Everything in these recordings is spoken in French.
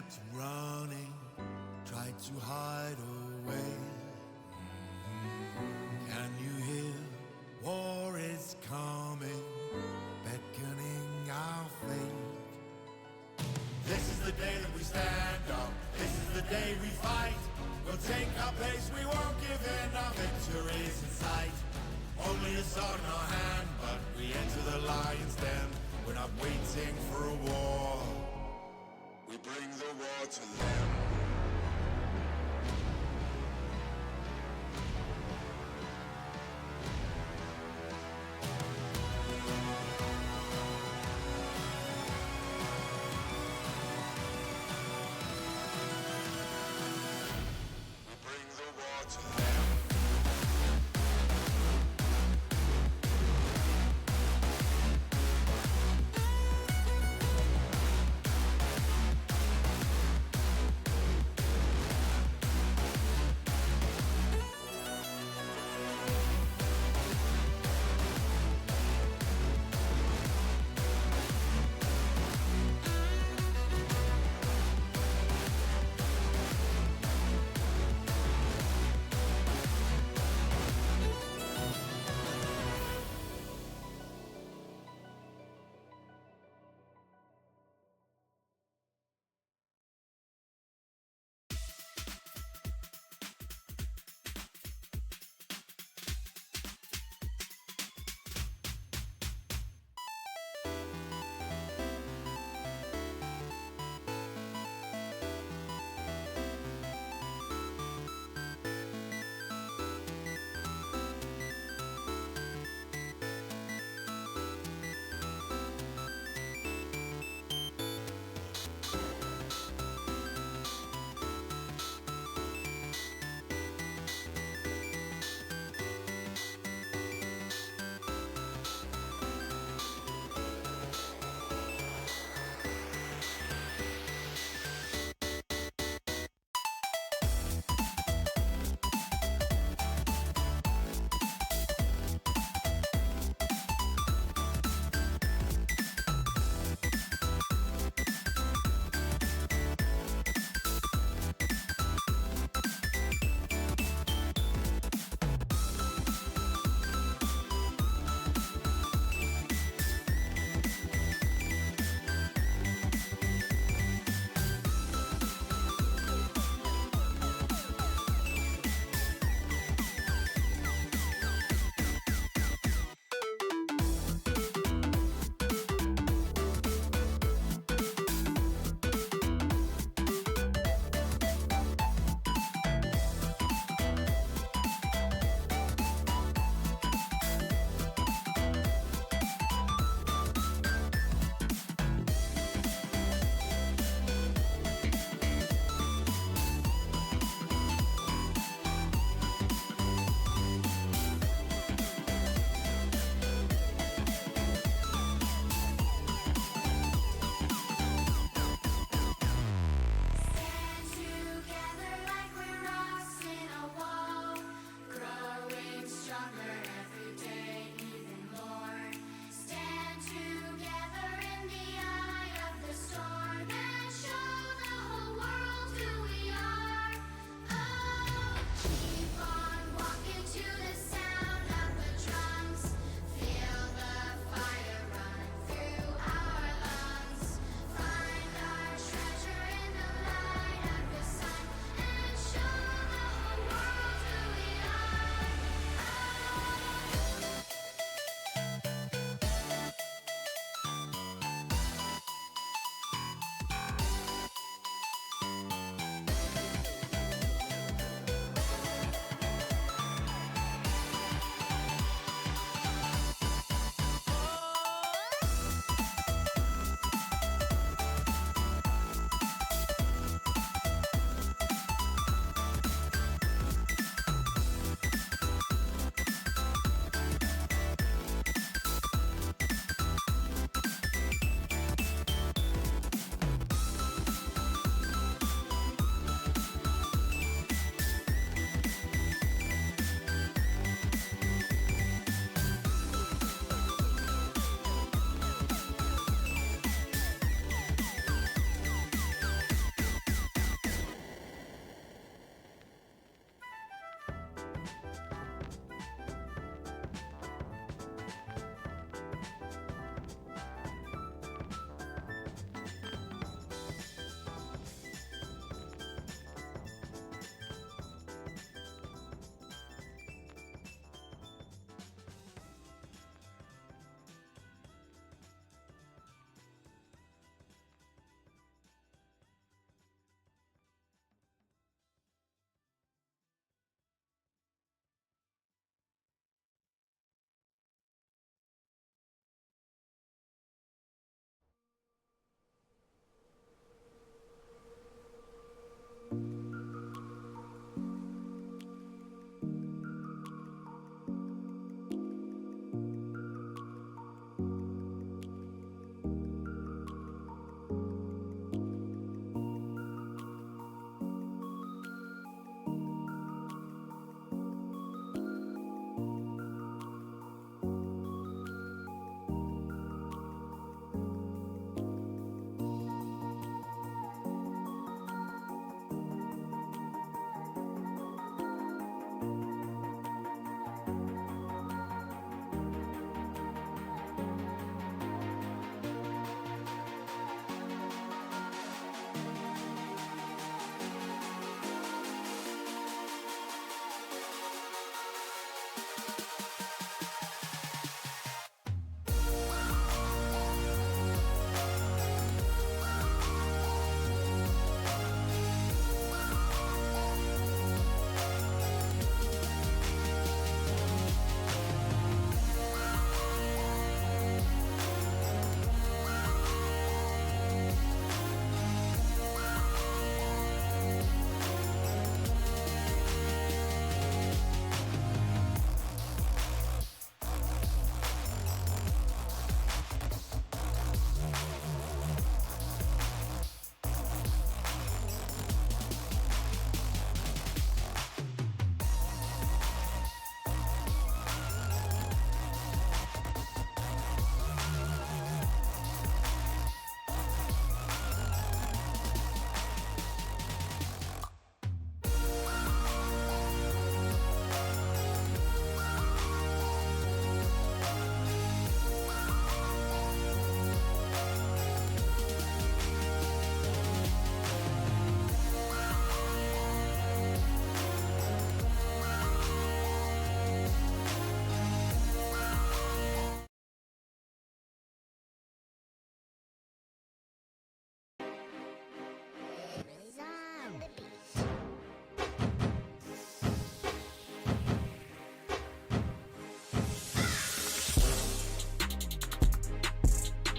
some running, tried to hide away. Can you hear? War is coming, beckoning our fate. This is the day that we stand up, this is the day we fight. We'll take our place, we won't give in, our victory's in sight. Only a sword in our hand, but we enter the lion's den. We're not waiting for a war, we bring the war to them.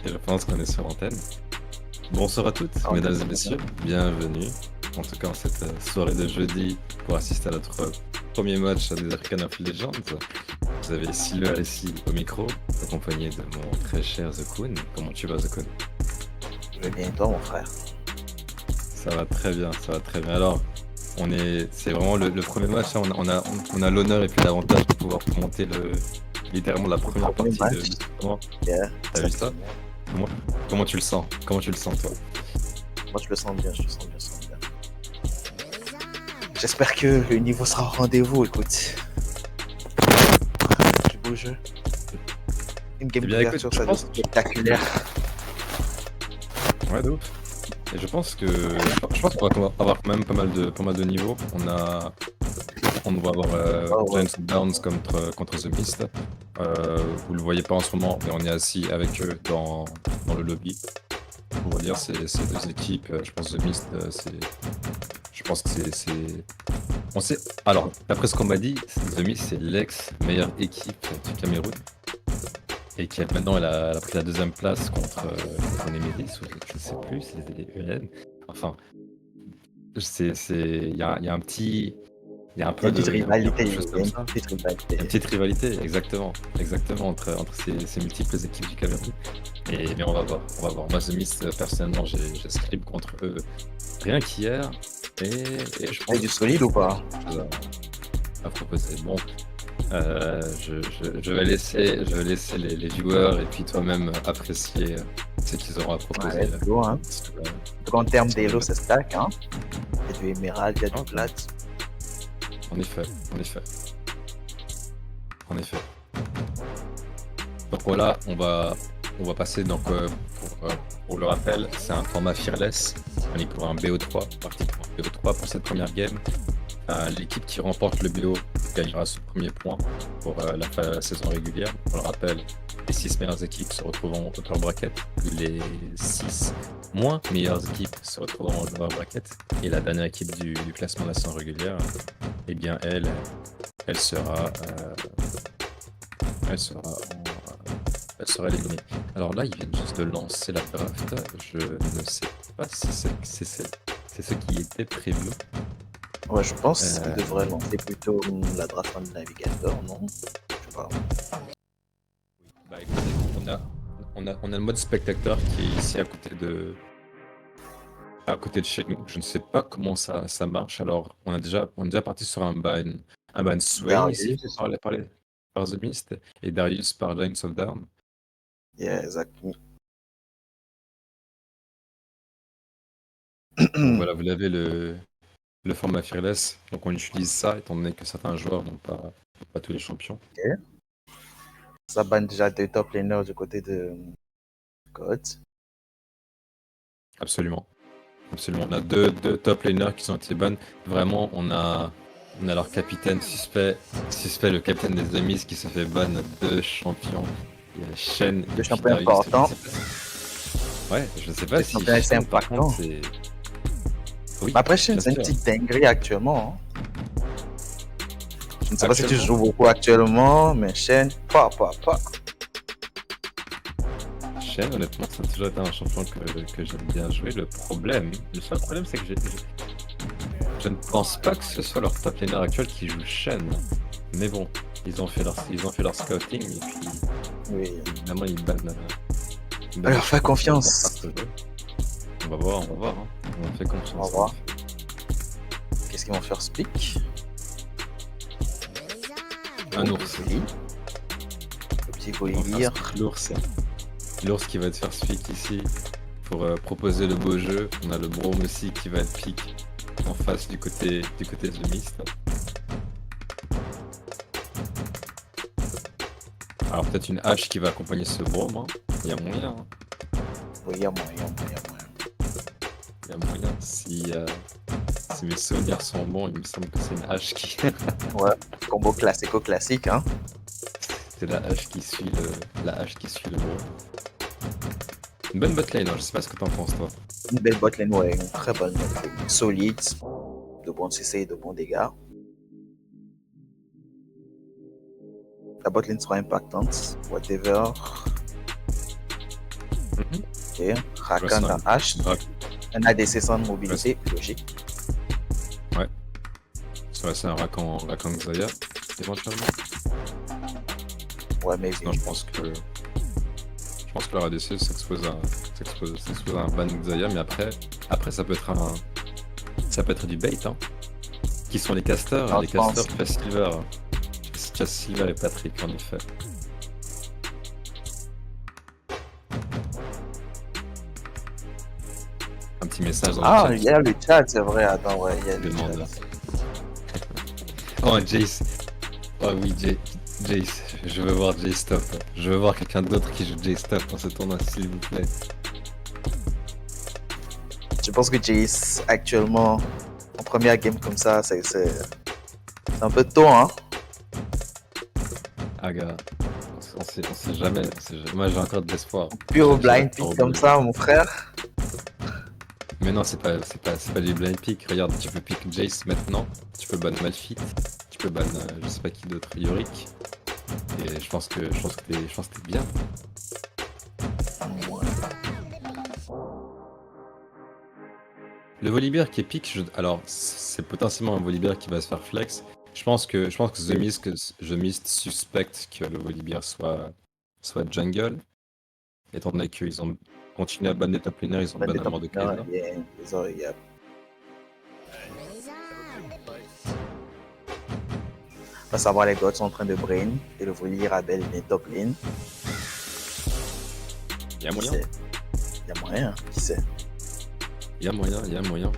je pense qu'on est sur l'antenne. Bonsoir à toutes, mesdames et messieurs, bienvenue. En tout cas, en cette soirée de jeudi, pour assister à notre premier match des Arcane of Legends. Vous avez Sylvain ici au micro, accompagné de mon très cher Zekun. Comment tu vas, Zekun? Je vais bien et toi, mon frère? Ça va très bien, ça va très bien. Alors, c'est vraiment le premier match, hein. On a l'honneur et puis l'avantage de pouvoir commenter littéralement la première Premier partie de match. ce tournoi. Yeah, T'as vu ça? Comment tu le sens? Comment tu le sens, toi? Moi, je le sens bien, je le sens bien, je le sens bien. J'espère que le niveau sera au rendez-vous, écoute. Du beau jeu. Une game Eh bien, écoute, d'ouverture, je ça doit pense- être spectaculaire. Ouais, de ouf. Et je pense qu'on va avoir quand même pas mal de niveaux. On va avoir Ouais. Giants Downs contre The Mist. Vous le voyez pas en ce moment, mais on est assis avec eux dans le lobby. Pour vous dire, c'est deux équipes. Je pense The Mist, je pense que on sait. Alors, d'après ce qu'on m'a dit, The Mist, c'est l'ex-meilleure équipe du Cameroun. Et qui maintenant, elle a pris la deuxième place contre Nemesis, ou je ne sais plus, c'est les UN. Enfin, il y a un petit. Il y a un Il y a peu une petite il y a un peu rivalité, quelque chose il y a comme une ça. petite rivalité. Il y a une petite rivalité, exactement entre ces multiples équipes du Cameroun. Mais on va voir. Moi, The Mist, personnellement, j'ai script contre eux rien qu'hier. Et je Il y a pense du solide ou pas? à proposer. Bon, je vais laisser les viewers et puis toi-même apprécier ce qu'ils auront à proposer. Ouais, c'est lourd, hein. Parce que, En tout cas, en termes d'élo, c'est stack, hein. Il y a du émerald, il y a du Ok. plat. En effet. Donc voilà, on va passer donc pour le rappel, c'est un format fearless. On est pour un BO3, parti pour un BO3 pour cette première game. L'équipe qui remporte le BO gagnera ce premier point pour la saison régulière. On le rappelle, les 6 meilleures équipes se retrouveront au upper bracket. Les 6 moins meilleures équipes se retrouveront au lower bracket. Et la dernière équipe du classement de la saison régulière, eh bien elle sera éliminée. Alors là, ils viennent juste de lancer la draft. Je ne sais pas si c'est ce qui était prévu. Ouais, je pense qu'il devrait lancer plutôt la draft en navigateur, non? Je sais pas. Bah écoutez, on a le mode spectateur qui est ici à côté de chez nous. Je ne sais pas comment ça marche. Alors, on est déjà parti sur un ban Swain ici par The Mist et Darius par Giants of Dawn. Yeah, exactly. Donc voilà, vous l'avez le format Fearless. Donc on utilise ça étant donné que certains joueurs n'ont pas tous les champions. Ok. Ça banne déjà deux top laners du côté de God. Absolument. On a deux top laners qui ont été ban. Vraiment, on a leur capitaine suspect, le capitaine des Amis qui se fait ban 2 champions. Il y a Shen. Deux champions importants. Ouais, je sais pas Les si champions assez Shen, par impactants. contre, c'est. Oui, Après, Shen, bien c'est une sûr. petite dinguerie actuellement. Hein. Je ne sais pas si tu Actuellement. joues beaucoup actuellement, mais Shen, pas. Shen, honnêtement, ça a toujours été un champion que j'aime bien jouer. Le seul problème, c'est que je ne pense pas que ce soit leur top laner actuel qui joue Shen. Mais bon, ils ont fait leur scouting et puis Oui. évidemment ils bannent. Alors, fais confiance. On va voir. Hein. On fait confiance. On va voir. Qu'est-ce qu'ils vont faire speak? Un ours. Oui. Le petit Bolivir. L'ours qui va te faire speak ici pour proposer le beau jeu. On a le Brome aussi qui va être pick en face du côté de The Mist. Alors peut-être une hache qui va accompagner ce Brome. Hein. Il y a moyen. Hein. Oui, il y a moyen. Il y a moyen. Si mes souvenirs sont bons, il me semble que c'est une hache qui. Ouais, combo classique, hein. C'est la hache qui suit le Brome. Une bonne botlane, hein. Je sais pas ce que t'en penses toi. Une belle botlane, ouais, une très bonne botlane. Solide, de bons CC et de bons dégâts. La botlane sera impactante, whatever. Mhm. Ok. Rakan dans H. Ouais, Un ADC sans mobilité, logique. c'est un Rakan Xayah, éventuellement. Ouais, mais Sinon, je pense que leur ADC s'expose à un ban Xayah, mais après ça peut être du bait, hein. Qui sont les casters? Non, Les je pense. casters, tu as Silver. Tu as Silver et Patrick, en effet. Un petit message dans Ah, le il chat. y a le chat, c'est vrai. Attends, ouais, il y a le Demande. chat. Oh, Jace. Oh oui, Jace. Je veux voir Jace top. Je veux voir quelqu'un d'autre qui joue Jace top dans ce tournoi, s'il vous plaît. Je pense que Jace, actuellement, en première game comme ça, c'est un peu tôt, hein. Ah, gars. On sait jamais. Moi, j'ai encore de l'espoir. Puis au J'ai blind l'espoir pick au comme blind. ça, mon frère. Mais non, c'est pas du blind pick. Regarde, tu peux pick Jace maintenant. Tu peux ban Malphite. Tu peux ban, je sais pas qui d'autre, Yorick. Et je pense que t'es bien. Le Volibear qui est pick, alors c'est potentiellement un Volibear qui va se faire flex. Je pense que The Mist suspecte que le Volibear soit jungle. Étant donné qu'ils ont continué à ban des top laners, ils ont ban un mort de Kai'Sa. On va savoir les gods sont en train de brain et le voilier Rabel est top lane. Il y a moyen. Il y a moyen, qui sait. Il y a moyen.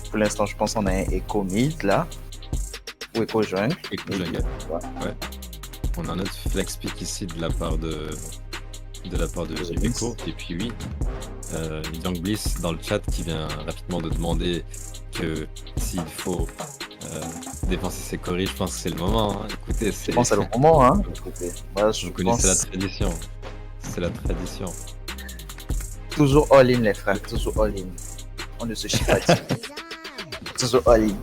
Pour l'instant, je pense qu'on a un Echo mid là. Ou Echo jungle. Echo jungle. Ouais. On a un autre flex pick ici de la part de Echo. Et puis oui, Young Bliss dans le chat qui vient rapidement de demander que s'il faut dépenser ses coris, je pense que c'est le moment. Hein. Écoutez, je pense que c'est le moment. Hein. Moi, vous connaissez la tradition. C'est la tradition. Toujours all-in les frères, toujours all-in. On ne se chie pas dessus. Toujours all-in.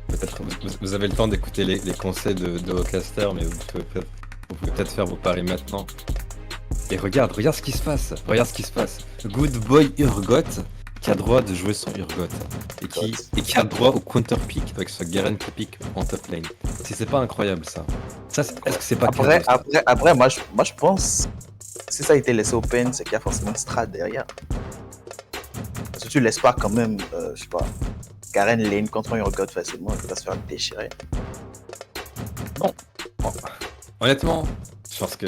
Peut-être vous avez le temps d'écouter les conseils de vos casters, mais vous pouvez peut-être faire vos paris maintenant. Et regarde ce qui se passe. Good Boy Urgot qui a droit de jouer son Urgot et qui a droit au counter pick avec ce Garen qui pick en top lane. Si c'est pas incroyable ça. Est-ce que c'est pas après, moi je pense si ça a été laissé open, c'est qu'il y a forcément une strat derrière. Parce que tu laisses pas quand même, je sais pas, Garen lane contre un Urgot facilement, il va se faire déchirer. Bon. Honnêtement, je pense que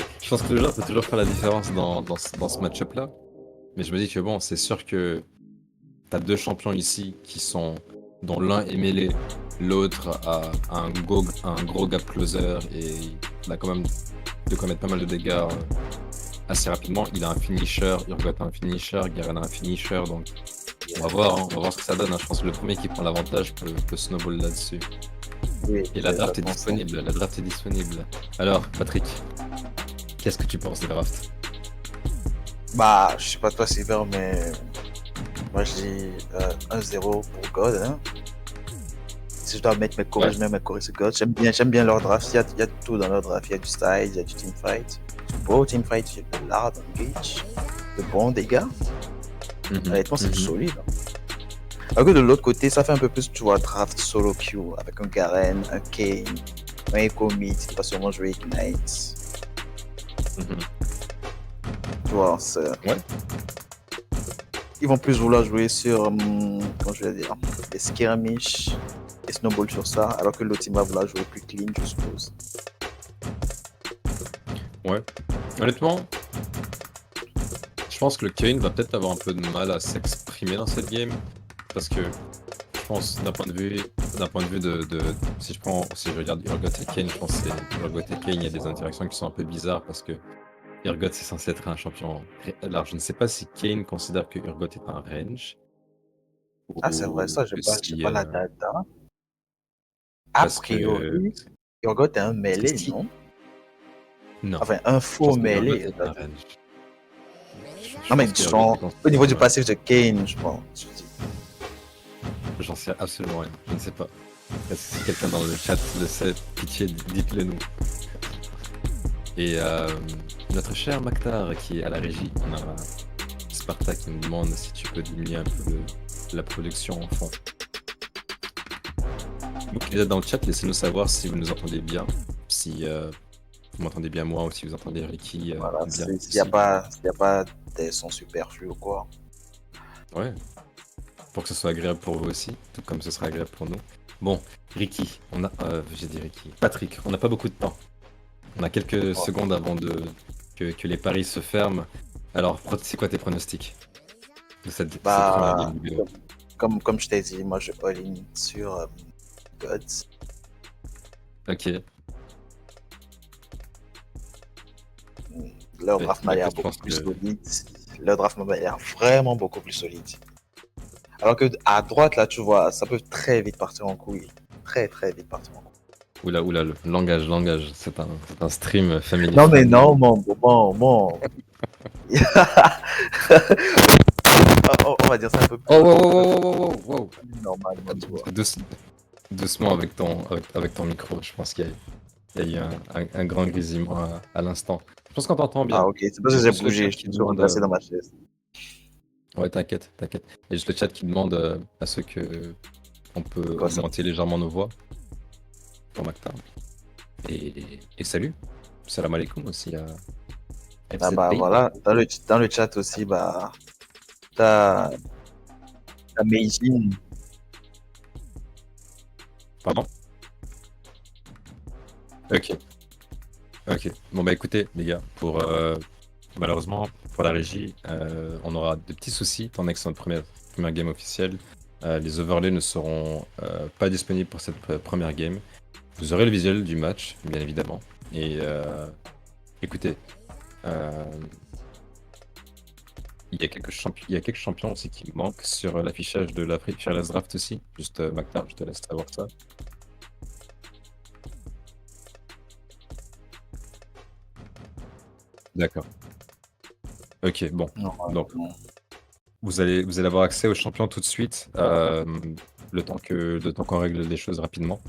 le joueur peut toujours faire la différence dans ce match-up là. Mais je me dis que bon, c'est sûr que t'as deux champions ici dont l'un est mêlé, l'autre a un gros gap closer et il a quand même de quoi mettre pas mal de dégâts assez rapidement. Il a un finisher, Urgot a un finisher, Garen a un finisher, donc on va voir ce que ça donne. Hein. Je pense que le premier qui prend l'avantage peut snowball là-dessus. Oui, et la draft est disponible. Alors, Patrick, qu'est-ce que tu penses de la draft? Bah, je sais pas toi Silver, mais moi je dis 1-0 pour God. Hein. Si je dois mettre mes courage, je mets mes courage sur God. J'aime bien leur draft. Il y a tout dans leur draft. Il y a du style, il y a du teamfight. Du beau teamfight, il y a de l'art engage, de bons dégâts. Honnêtement, c'est solide. Hein. Alors que de l'autre côté, ça fait un peu plus, tu vois, draft solo queue avec un Garen, un Kayn, un Echo mid qui va sûrement jouer Ignite. Tu vois, c'est... Ouais. Ils vont plus vouloir jouer sur, comment je vais dire, les skirmish et snowball sur ça, alors que l'autre team va vouloir jouer plus clean, je suppose. Ouais. Honnêtement, je pense que le Kayn va peut-être avoir un peu de mal à s'exprimer dans cette game. Parce que je pense d'un point de vue de si je regarde Urgot et Kayn, je pense que Urgot et Kayn, il y a des interactions qui sont un peu bizarres parce que Urgot c'est censé être un champion. Alors je ne sais pas si Kayn considère que Urgot est un range. Ah c'est vrai, ça j'ai pas la data. A priori, Urgot est un mêlé, non? Non. Enfin un faux mêlé. Non mais au niveau du passif de Kayn, je pense. J'en sais absolument rien, je ne sais pas. Si quelqu'un dans le chat le sait, pitié, dites-le nous. Et notre cher Maktar qui est à la régie, on a Sparta qui nous demande si tu peux diminuer un peu la production en fond. Donc, les êtes dans le chat, laissez-nous savoir si vous nous entendez bien, si vous m'entendez bien moi ou si vous entendez Ricky Voilà, bien s'il aussi. n'y a pas des sons superflus ou quoi. Ouais, pour que ce soit agréable pour vous aussi, tout comme ce sera agréable pour nous. Bon, Ricky, j'ai dit Ricky, Patrick, on n'a pas beaucoup de temps. On a quelques secondes avant que les paris se ferment. Alors, c'est quoi tes pronostics de cette première Bah, game vidéo? comme je t'ai dit, moi je all-in sur Gods. Ok. Leur Ouais, draft m'a bah l'air écoute, je beaucoup pense plus que solide. Leur draft m'a l'air vraiment beaucoup plus solide. Alors que à droite, là, tu vois, ça peut très vite partir en couille. Très, très vite partir en couille. oula, le langage, c'est un stream family Non, mais friendly. non, bon. On va dire ça un peu plus, Oh, un peu wow. plus normalement, tu vois. Doucement avec ton micro, je pense qu'il y a eu un grand grésillement à l'instant. Je pense qu'on t'entend Ah, bien. ok, c'est parce Il y que a j'ai juste le chat bougé, je qui me suis demande. replacé dans ma chaise. Ouais, t'inquiète. Il y a juste le chat qui demande à ceux que on peut Quoi, ça? augmenter légèrement nos voix pour Maktar. Et salut. Salam alaikum aussi à Ah, FZ bah, Baby. voilà, dans le chat aussi, bah, t'as Meijin. Pardon? Ok. Bon bah écoutez, les gars, malheureusement pour la régie, on aura des petits soucis étant donné que c'est notre première game officielle. Les overlays ne seront pas disponibles pour cette première game. Vous aurez le visuel du match, bien évidemment. Et écoutez, euh, il y a quelques champions aussi qui manquent sur l'affichage de la Fearless Draft aussi. Juste, Maktar, je te laisse savoir ça. D'accord. Ok, bon. Non, Donc, non. vous allez avoir accès aux champions tout de suite, le temps qu'on règle les choses rapidement.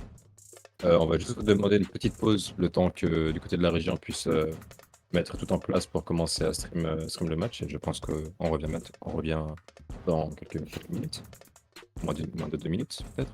On va juste vous demander une petite pause, le temps que du côté de la région on puisse mettre tout en place pour commencer à stream le match. Et je pense qu'on revient dans quelques minutes, moins de 2 minutes peut-être.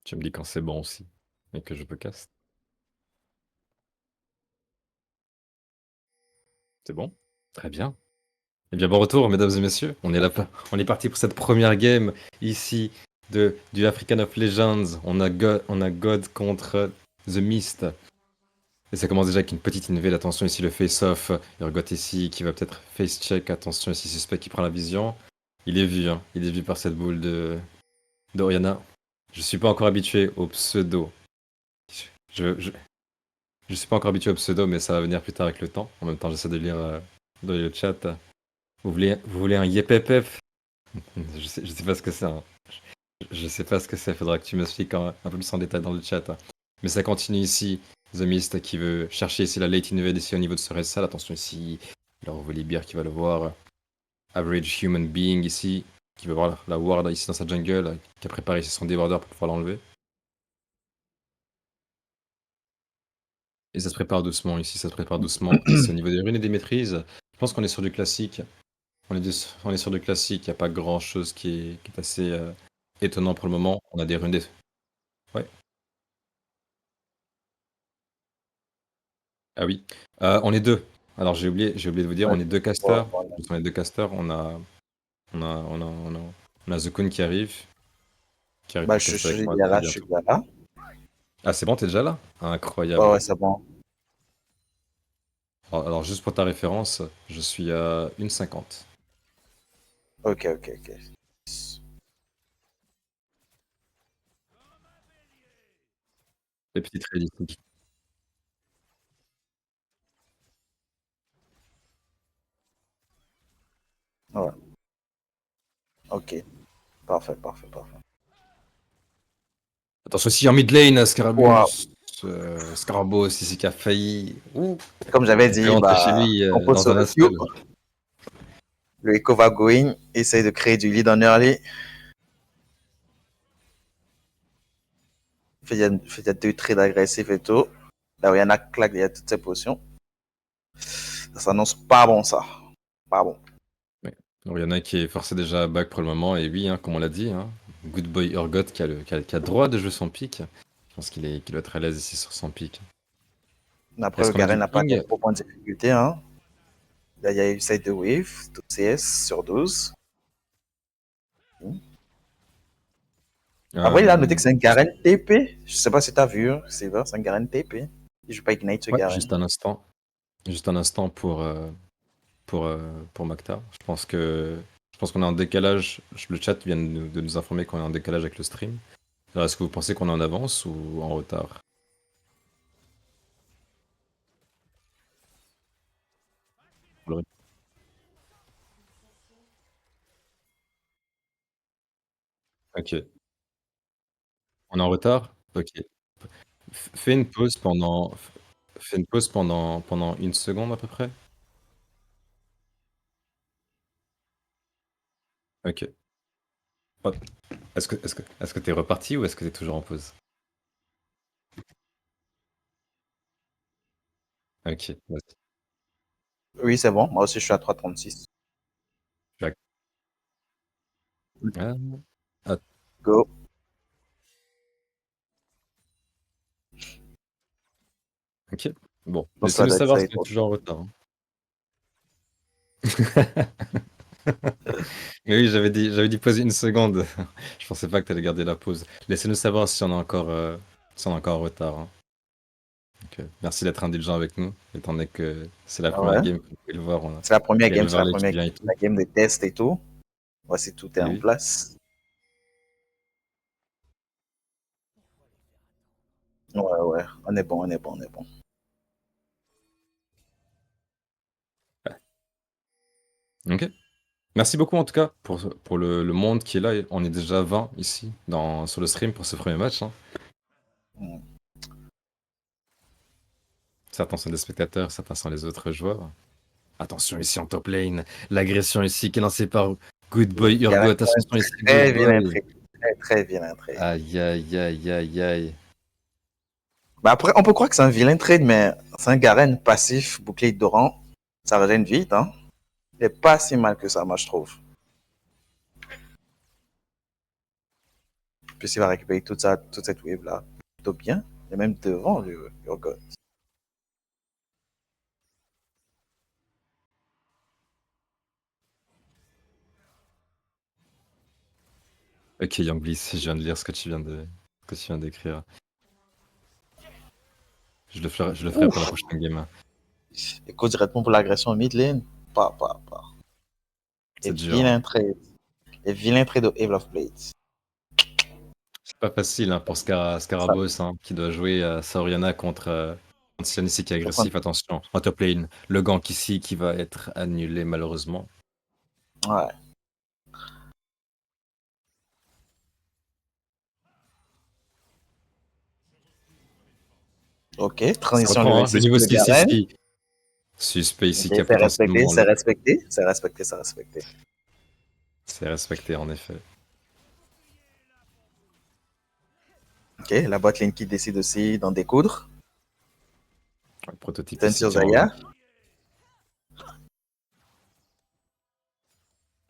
Tu me dis quand c'est bon aussi. Et que je peux cast. C'est bon? Très bien. Eh bien, bon retour, mesdames et messieurs. On est là, on est parti pour cette première game ici du African of Legends. On a God contre The Mist. Et ça commence déjà avec une petite invade. Attention ici, le face-off. Urgot ici qui va peut-être face-check. Attention ici, suspect qui prend la vision. Il est vu, hein. Il est vu par cette boule d'Oriana. Je suis pas encore habitué au pseudo. Je, je, je suis pas encore habitué au pseudo, mais ça va venir plus tard avec le temps. En même temps, j'essaie de lire dans le chat. Vous voulez un yepepep? Je sais pas ce que c'est, hein. Je sais pas ce que c'est. Faudra que tu m'expliques un peu plus en détail dans le chat, hein. Mais ça continue ici. The Mist qui veut chercher ici la late invade ici au niveau de ce Ressal. Attention ici. Il a envolé Beer qui va le voir. Average Human Being ici. Qui veut voir la ward ici dans sa jungle. Qui a préparé ici son déborder pour pouvoir l'enlever. Et ça se prépare doucement ici. Ça se prépare doucement. Ici au niveau des runes et des maîtrises. Je pense qu'on est sur du classique. On est sur du classique. Il n'y a pas grand chose qui est assez étonnant pour le moment. On a des runes. Ouais. Ah oui. On est deux. Alors j'ai oublié de vous dire, on est deux casters. Voilà. On est deux casters. On a The Kun qui arrive Bah, pour je caster avec suis moi bien très là, je suis bientôt. bien là. Ah c'est bon, t'es déjà là? Ouais, Incroyable. ouais, c'est bon. Alors, juste pour ta référence, je suis à 1,50. Ok, ok, ok. Les petites réalistiques. Ouais, ok. Parfait, parfait, parfait. Attention aussi en mid lane, Wow. Scarabus ici qui a failli. Ouh, Comme j'avais il a failli dit, rentrer chez bah, lui on pose dans sur un le instant. queue. Le Echo va going, essaye de créer du lead en early. Fait des deux trades agressifs et tout. Là où il y en a claque, il y a toutes ses potions. Ça s'annonce pas bon, ça. Pas bon. Ouais. Alors, il y en a qui est forcé déjà à back pour le moment, et oui, hein, comme on l'a dit, hein, Good Boy Urgot qui a droit de jouer son pick. Je pense qu'il doit être à l'aise ici sur son pick. Après, Est-ce le qu'on a Garen du n'a pas ping? trop de difficulté. Hein. Là, il y a eu side de wave, tout CS sur 12. Après, il a noté que c'est un Garen TP. Je sais pas si tu as vu, hein, c'est vrai, c'est un Garen TP. Il joue pas Ignite ce Ouais, Garen. juste un instant. Juste un instant pour Macta. Je pense qu'on est en décalage. Le chat vient de nous informer qu'on est en décalage avec le stream. Alors, est-ce que vous pensez qu'on est en avance ou en retard? Ok. On est en retard? Ok. Fais une pause fais une pause pendant une seconde à peu près. Ok. Hop. Est-ce que t'es reparti ou est-ce que t'es toujours en pause? Ok. Vas-y. Oui, c'est bon. Moi aussi, je suis à 3,36. Jack. Ah, ah, Go. ok. Bon. Donc, ça Laissez-nous doit être savoir ça. si on est toujours en retard, hein. Mais oui, j'avais dit poser une seconde. Je pensais pas que t'allais garder la pause. Laissez-nous savoir si on est encore en retard, hein. Donc, merci d'être indulgent avec nous, étant donné que c'est la première Ouais. game, comme vous pouvez le voir. C'est la première Il y a le game, c'est la Varley qui première vient game. et tout. La game de test et tout. Voici, tout est Et en oui. place. Ouais, ouais. On est bon, on est bon, on est bon. Ok. Merci beaucoup en tout cas pour le monde qui est là. On est déjà 20 ici sur le stream pour ce premier match, hein. Hmm. Certains sont des spectateurs, certains sont les autres joueurs. Attention ici en top lane. L'agression ici qui est lancée par Good Boy Garen, Urgot. Attention ici, très Good vilain Boy. trade. Très, très vilain trade. Aïe, aïe, aïe, aïe, aïe. Bah après, on peut croire que c'est un vilain trade, mais c'est un Garen passif, bouclier dorant. Ça régène vite, hein. Il est pas si mal que ça, moi, je trouve. Puis il va récupérer toute cette wave-là. Plutôt bien. Et même devant le God. Ok, Young Bliss, je viens de lire ce que tu viens d'écrire. Je le ferai pour la Ouf. prochaine game. Écho directement pour l'agression mid lane. Pas. Et C'est dur, hein. vilain trade de Evil of Blades. C'est pas facile hein, pour Ça, Scarabos hein, qui doit jouer Saoriana contre Sion ici qui est agressif. Attention, en top lane, le gank ici qui va être annulé malheureusement. ouais. Ok, Ça transition reprend, level hein, le 6 niveau pour le 6 Garen. ici. Suspect ici Ok, qui a c'est respecté, potentiellement... c'est respecté, c'est respecté, c'est respecté. C'est respecté en effet. Ok, la bot lane qui décide aussi d'en découdre. Le prototype Stun ici sur qui envoie. Zaya.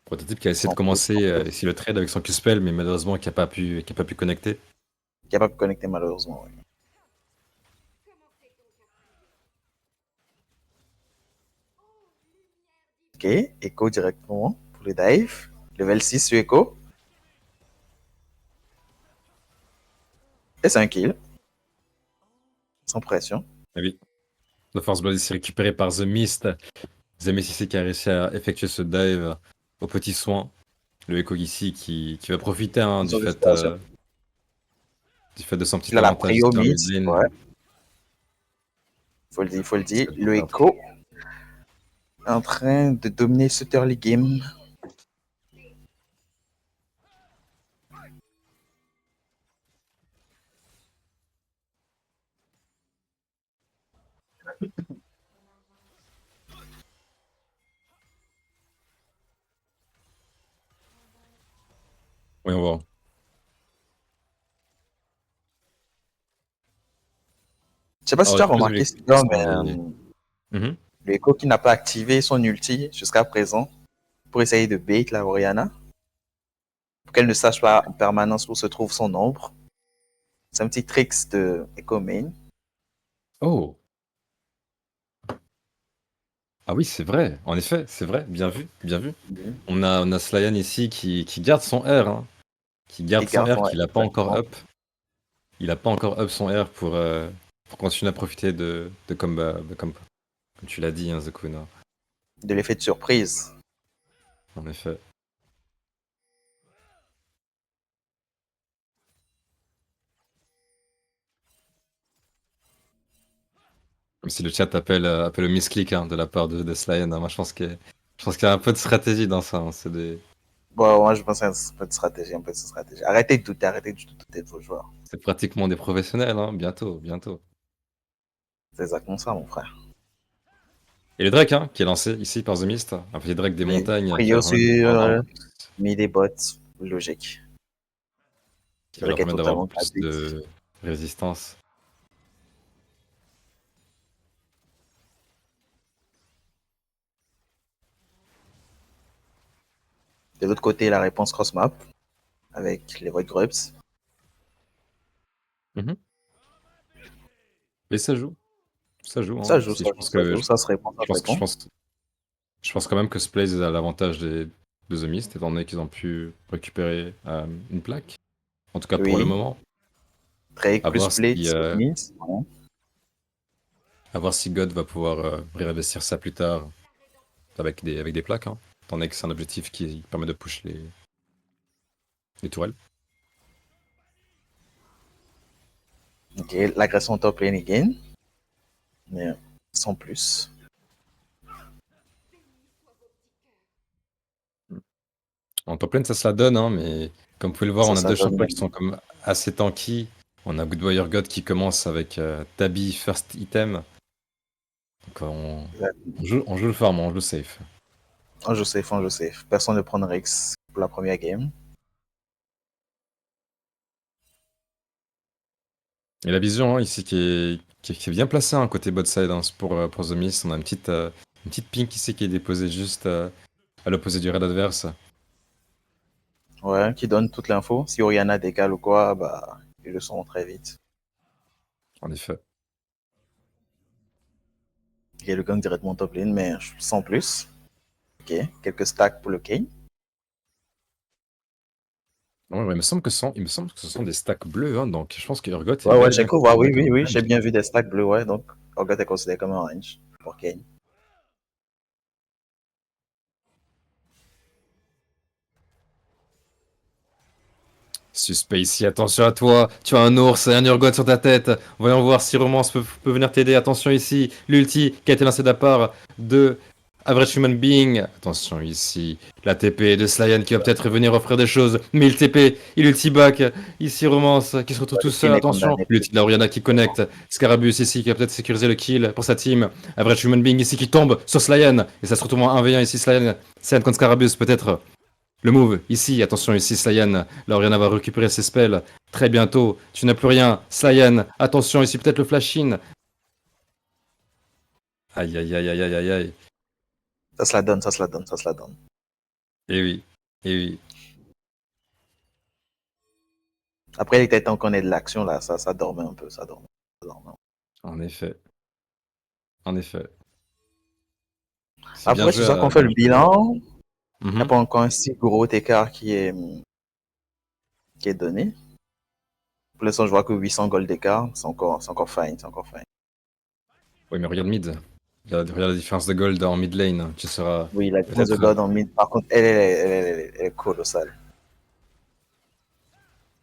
Prototype qui a essayé de Sans plus, commencer ici le trade avec son Q-Spell, mais malheureusement qui a pas pu connecter. capable de connecter malheureusement. Ouais. Ok, Echo directement pour les dives. Level 6 sur Echo. Et c'est un kill. Sans pression. Ah oui. The Force Blood ici récupéré par The Mist. The Mist ici qui a réussi à effectuer ce dive au petit soin. Le Echo ici qui va profiter hein, Ils ont desperation. du fait de son petit Il a la avantage prio dans mid. mid lane. Ouais, faut le dire. C'est Le pas Echo est en train de dominer ce early game. Oui, on va. Je sais pas si tu Alors, as en plus, remarqué, mais Mhm. le Echo qui n'a pas activé son ulti jusqu'à présent pour essayer de bait la Oriana. Pour qu'elle ne sache pas en permanence où se trouve son ombre. C'est un petit tricks de Echo Main. Oh! Ah oui, c'est vrai. En effet, c'est vrai. Bien vu, bien vu. On a Slayan ici qui garde son R, hein. Qui Et garde son garde, R, ouais, qu'il n'a pas encore exactement. up. Il n'a pas encore up son R pour continuer à profiter comme tu l'as dit, hein, Zekuna. De l'effet de surprise. En effet. Même si le chat appelle le misclick hein, de la part de Slayan, hein. Moi, je pense qu'il y a un peu de stratégie dans ça, hein. Bon, moi, je pense à un peu de stratégie, un peu de stratégie. Arrêtez de douter de vos joueurs. C'est pratiquement des professionnels, hein. Bientôt, bientôt. C'est exactement ça, mon frère. Et le Drake, hein, qui est lancé ici par The Mist. Un petit Drake des Oui. montagnes qui va Prio leur permettre sur d'avoir mid et bot, logique. Drake est un peu totalement plus habite. de résistance. De l'autre côté, la réponse cross-map avec les Void Grubs. Mhm. Mais ça joue. Ça joue, Ça hein. joue, Si, ça joue, ça joue. Ça se répond, ça se répond. je pense quand même que ce Blaze a l'avantage de The Mist, étant donné qu'ils ont pu récupérer une plaque. En tout cas pour le Oui. moment. Drake À plus voir split si, sur euh, mid. Ouais. à voir si God va pouvoir réinvestir ça plus tard avec des plaques, hein. Étant donné que c'est un objectif qui permet de push les tourelles. Ok, l'agression top lane again. Mais sans plus. En top lane, ça se la donne, hein, mais comme vous pouvez le voir, Ça, on a ça deux donne champions qui même. sont comme assez tanky. On a Goodwire God qui commence avec Tabi first item. Donc on joue le farm, on joue safe. Oh, je sais, je sais. Personne ne prend Rex pour la première game. Et la vision hein, ici qui est bien placée hein, côté bot side hein, pour The Mist. On a une petite pink ici qui est déposée juste à l'opposé du raid adverse. Ouais, qui donne toute l'info. Si Oriana décale ou quoi, bah, ils le sauront très vite. En effet. Il y a le gang directement top lane, mais sans plus. Ok, quelques stacks pour le Kane. Ouais, ouais, il me semble que ce sont des stacks bleus, hein, donc je pense que Urgot est Ouais, bel et j'ai bien cru voir, considéré oui, comme oui, un oui, j'ai range. bien vu des stacks bleus, ouais, donc Orgot est considéré comme un range pour Kane. Suspect ici, attention à toi, tu as un ours et un Urgot sur ta tête. Voyons voir si Romance peut venir t'aider. Attention ici, l'ulti qui a été lancé de la part de Average Human Being. Attention ici, la TP de Slyan qui va peut-être venir offrir des choses. Mais il TP, il ulti back. Ici Romance qui se retrouve Ouais, tout le seul, Kane est attention. condamné. L'ulti de la Oriana qui connecte. Scarabus ici qui va peut-être sécuriser le kill pour sa team. Average Human Being ici qui tombe sur Slyan. Et ça se retrouve en 1v1 ici, Slyan contre Scarabus peut-être. Le move, ici, attention, ici, Slyan. Lauriana va récupérer ses spells. Très bientôt, tu n'as plus rien. Slyan, attention, ici, peut-être le flash-in. Aïe, aïe, aïe, aïe, aïe, aïe, aïe. Ça se la donne, ça se la donne, ça se la donne. Eh oui, eh oui. Après, il était temps qu'on ait de l'action, là, ça dormait un peu, ça dormait. Ça dormait. En effet, en effet. C'est bien Après, c'est joué ça à... qu'on fait le bilan. Il n'y a Mhm. pas encore un si gros écart qui est donné. Pour l'instant, je vois que 800 gold d'écart, c'est encore fine, c'est encore fine. Oui, mais regarde mid. Regarde la différence de gold en mid lane. Tu seras Oui, la défense de peut-être... God en mid, par contre, elle est colossale.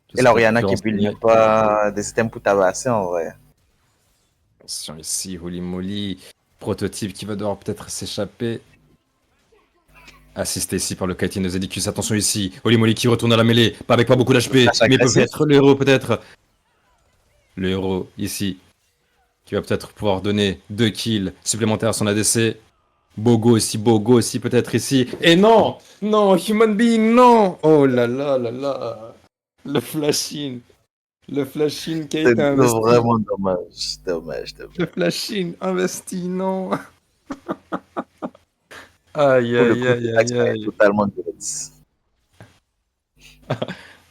Tu Et la seras peut-être Oriana plus qui build même renseigné. pas des systèmes pour tabasser en vrai. Attention ici, holy moly. Prototype qui va devoir peut-être s'échapper. Assisté ici par le Kaitin de Zedicus. Attention ici. Holy moly qui retourne à la mêlée. Pas avec pas beaucoup d'HP, Flash mais peut agressif. être le héros peut-être. Le héros ici qui va peut-être pouvoir donner 2 kills supplémentaires à son ADC. Bogo aussi peut-être ici. Et non, non, Human Being, non. Oh là là là là. Le flashing qui a C'est été investi. vraiment dommage. Dommage, Le dommage. flashing investi, non. Aïe Pour le aïe coup, aïe cette aïe action est aïe. totalement directe.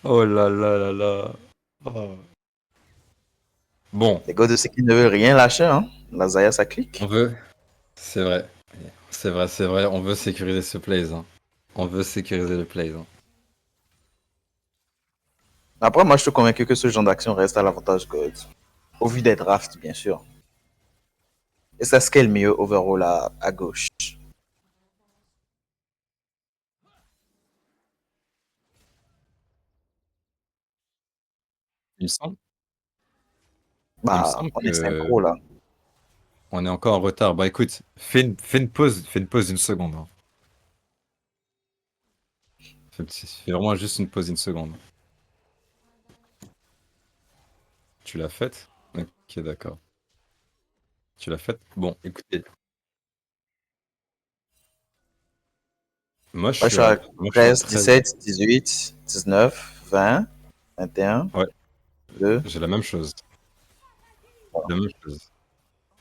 Oh là là là là. Oh. Bon, Les gars de ce qui ne veulent rien lâcher, hein. La Zaya, ça on clique. veut. C'est vrai. C'est vrai, c'est vrai. On veut sécuriser ce plays, hein. On veut sécuriser le plays, hein. Après, moi, je suis convaincu que ce genre d'action reste à l'avantage God. Au vu des drafts, bien sûr. Et ça scale mieux overall à gauche. Il me semble, il me Bah, semble on est que synchro là. on est encore en retard. Bah écoute, fais une pause d'une seconde, hein. Fais vraiment juste une pause d'une seconde. Tu l'as faite? Ok, d'accord. Tu l'as faite? Bon, écoutez, Moi, je suis à moi, je suis à 13, 13. 17, 18, 19, 20, 21, Ouais, 2. j'ai la même chose. La même chose.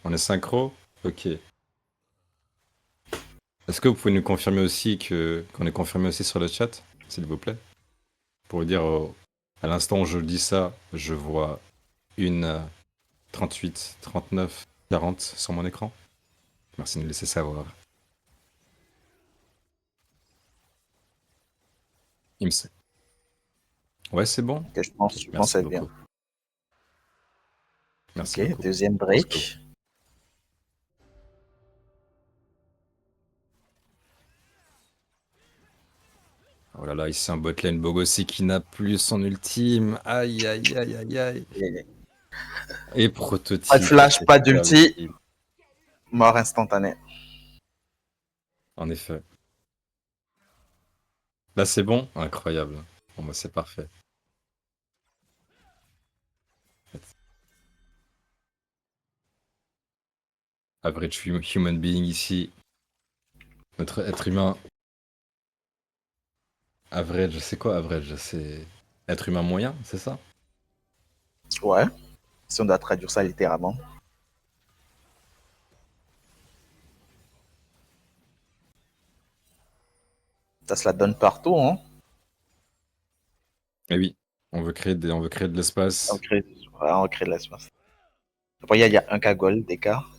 On est synchro? Ok. Est-ce que vous pouvez nous confirmer aussi qu'on est confirmé aussi sur le chat, s'il vous plaît? Pour vous dire, à l'instant où je dis ça, je vois une 38, 39, 40 sur mon écran. Merci de me laisser savoir. Il me s- Ouais, c'est bon. Que je pense Merci être bien. beaucoup. Merci Ok, beaucoup. deuxième Je pense que... break. Oh là là, ici un botlane Bogossi qui n'a plus son ultime. Aïe, aïe, aïe, aïe, aïe. Et Et pas de prototype. flash, pas Super d'ulti, victime. mort instantanée. En effet. Là, c'est bon? Incroyable. Bon, bah, c'est parfait. Average human being ici. Notre être humain. Average, c'est quoi average? C'est être humain moyen, c'est ça? Ouais, si on doit traduire ça littéralement. Ça se la donne partout, hein. Et oui, on veut créer de On l'espace. crée, voilà, on crée de l'espace. Après, il y a un cagole d'écart.